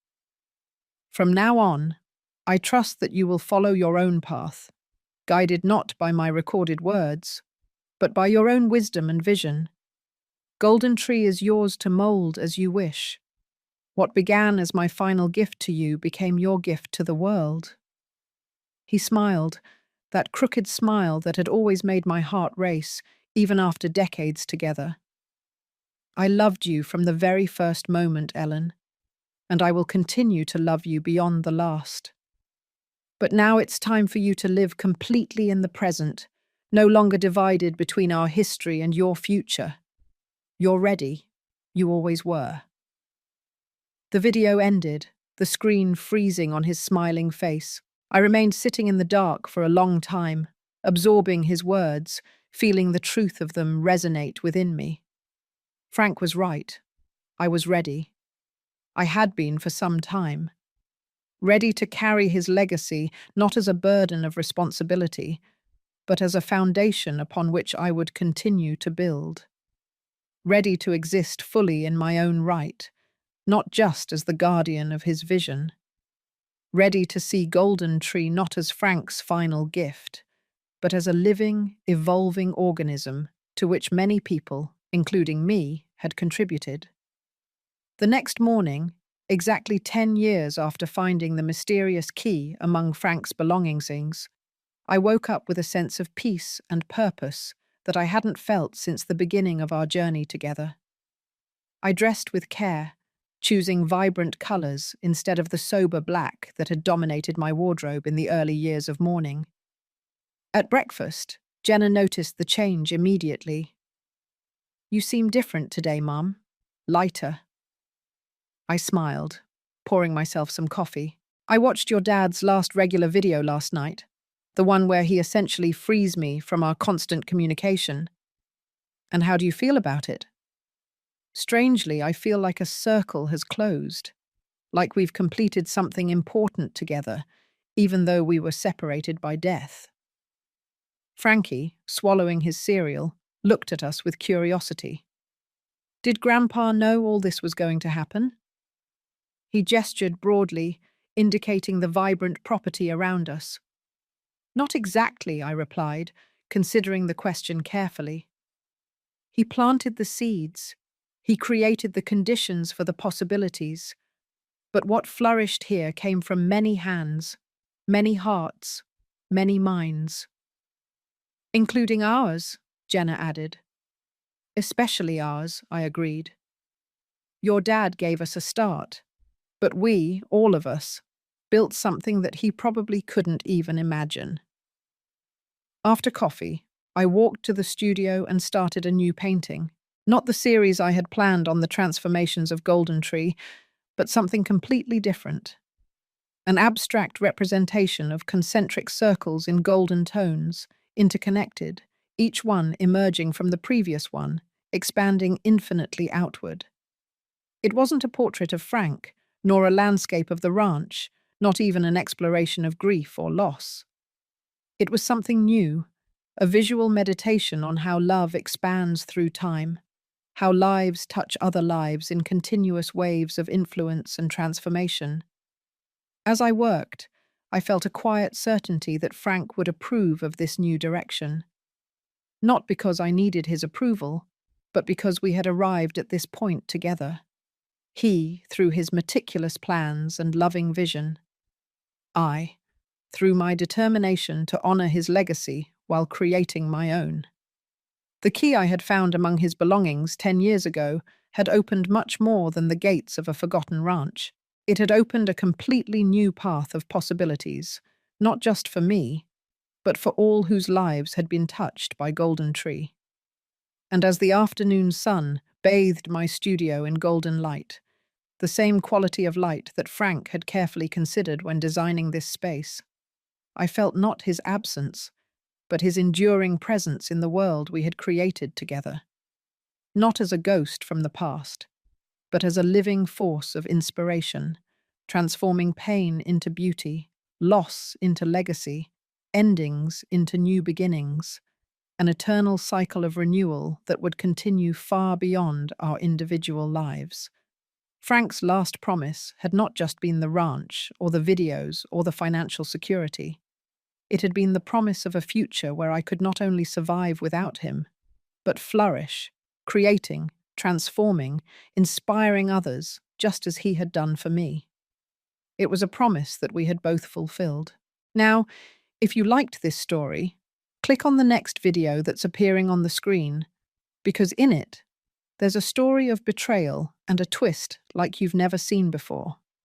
From now on, I trust that you will follow your own path, guided not by my recorded words, but by your own wisdom and vision. Golden Tree is yours to mold as you wish. What began as my final gift to you became your gift to the world. He smiled, that crooked smile that had always made my heart race, even after decades together. I loved you from the very first moment, Ellen, and I will continue to love you beyond the last. But now it's time for you to live completely in the present, no longer divided between our history and your future. You're ready. You always were. The video ended, the screen freezing on his smiling face. I remained sitting in the dark for a long time, absorbing his words, feeling the truth of them resonate within me. Frank was right. I was ready. I had been for some time. Ready to carry his legacy not as a burden of responsibility, but as a foundation upon which I would continue to build. Ready to exist fully in my own right, not just as the guardian of his vision. Ready to see Golden Tree not as Frank's final gift, but as a living, evolving organism to which many people, including me, had contributed. The next morning, exactly 10 years after finding the mysterious key among Frank's belongings, I woke up with a sense of peace and purpose that I hadn't felt since the beginning of our journey together. I dressed with care, choosing vibrant colours instead of the sober black that had dominated my wardrobe in the early years of mourning. At breakfast, Jenna noticed the change immediately. "You seem different today, Mum. Lighter." I smiled, pouring myself some coffee. "I watched your dad's last regular video last night, the one where he essentially frees me from our constant communication. And how do you feel about it?" "Strangely, I feel like a circle has closed, like we've completed something important together, even though we were separated by death." Frankie, swallowing his cereal, looked at us with curiosity. "Did Grandpa know all this was going to happen?" He gestured broadly, indicating the vibrant property around us. "Not exactly," I replied, considering the question carefully. "He planted the seeds. He created the conditions for the possibilities. But what flourished here came from many hands, many hearts, many minds." "Including ours," Jenna added. "Especially ours," I agreed. "Your dad gave us a start, but we, all of us, built something that he probably couldn't even imagine." After coffee, I walked to the studio and started a new painting. Not the series I had planned on the transformations of Golden Tree, but something completely different. An abstract representation of concentric circles in golden tones, interconnected, each one emerging from the previous one, expanding infinitely outward. It wasn't a portrait of Frank, nor a landscape of the ranch, not even an exploration of grief or loss. It was something new, a visual meditation on how love expands through time, how lives touch other lives in continuous waves of influence and transformation. As I worked, I felt a quiet certainty that Frank would approve of this new direction. Not because I needed his approval, but because we had arrived at this point together. He, through his meticulous plans and loving vision. I, through my determination to honor his legacy while creating my own. The key I had found among his belongings 10 years ago had opened much more than the gates of a forgotten ranch. It had opened a completely new path of possibilities, not just for me, but for all whose lives had been touched by Golden Tree. And as the afternoon sun bathed my studio in golden light, the same quality of light that Frank had carefully considered when designing this space. I felt not his absence, but his enduring presence in the world we had created together. Not as a ghost from the past, but as a living force of inspiration, transforming pain into beauty, loss into legacy, endings into new beginnings, an eternal cycle of renewal that would continue far beyond our individual lives. Frank's last promise had not just been the ranch, or the videos, or the financial security. It had been the promise of a future where I could not only survive without him, but flourish, creating, transforming, inspiring others, just as he had done for me. It was a promise that we had both fulfilled. Now, if you liked this story, click on the next video that's appearing on the screen, because in it, there's a story of betrayal and a twist like you've never seen before.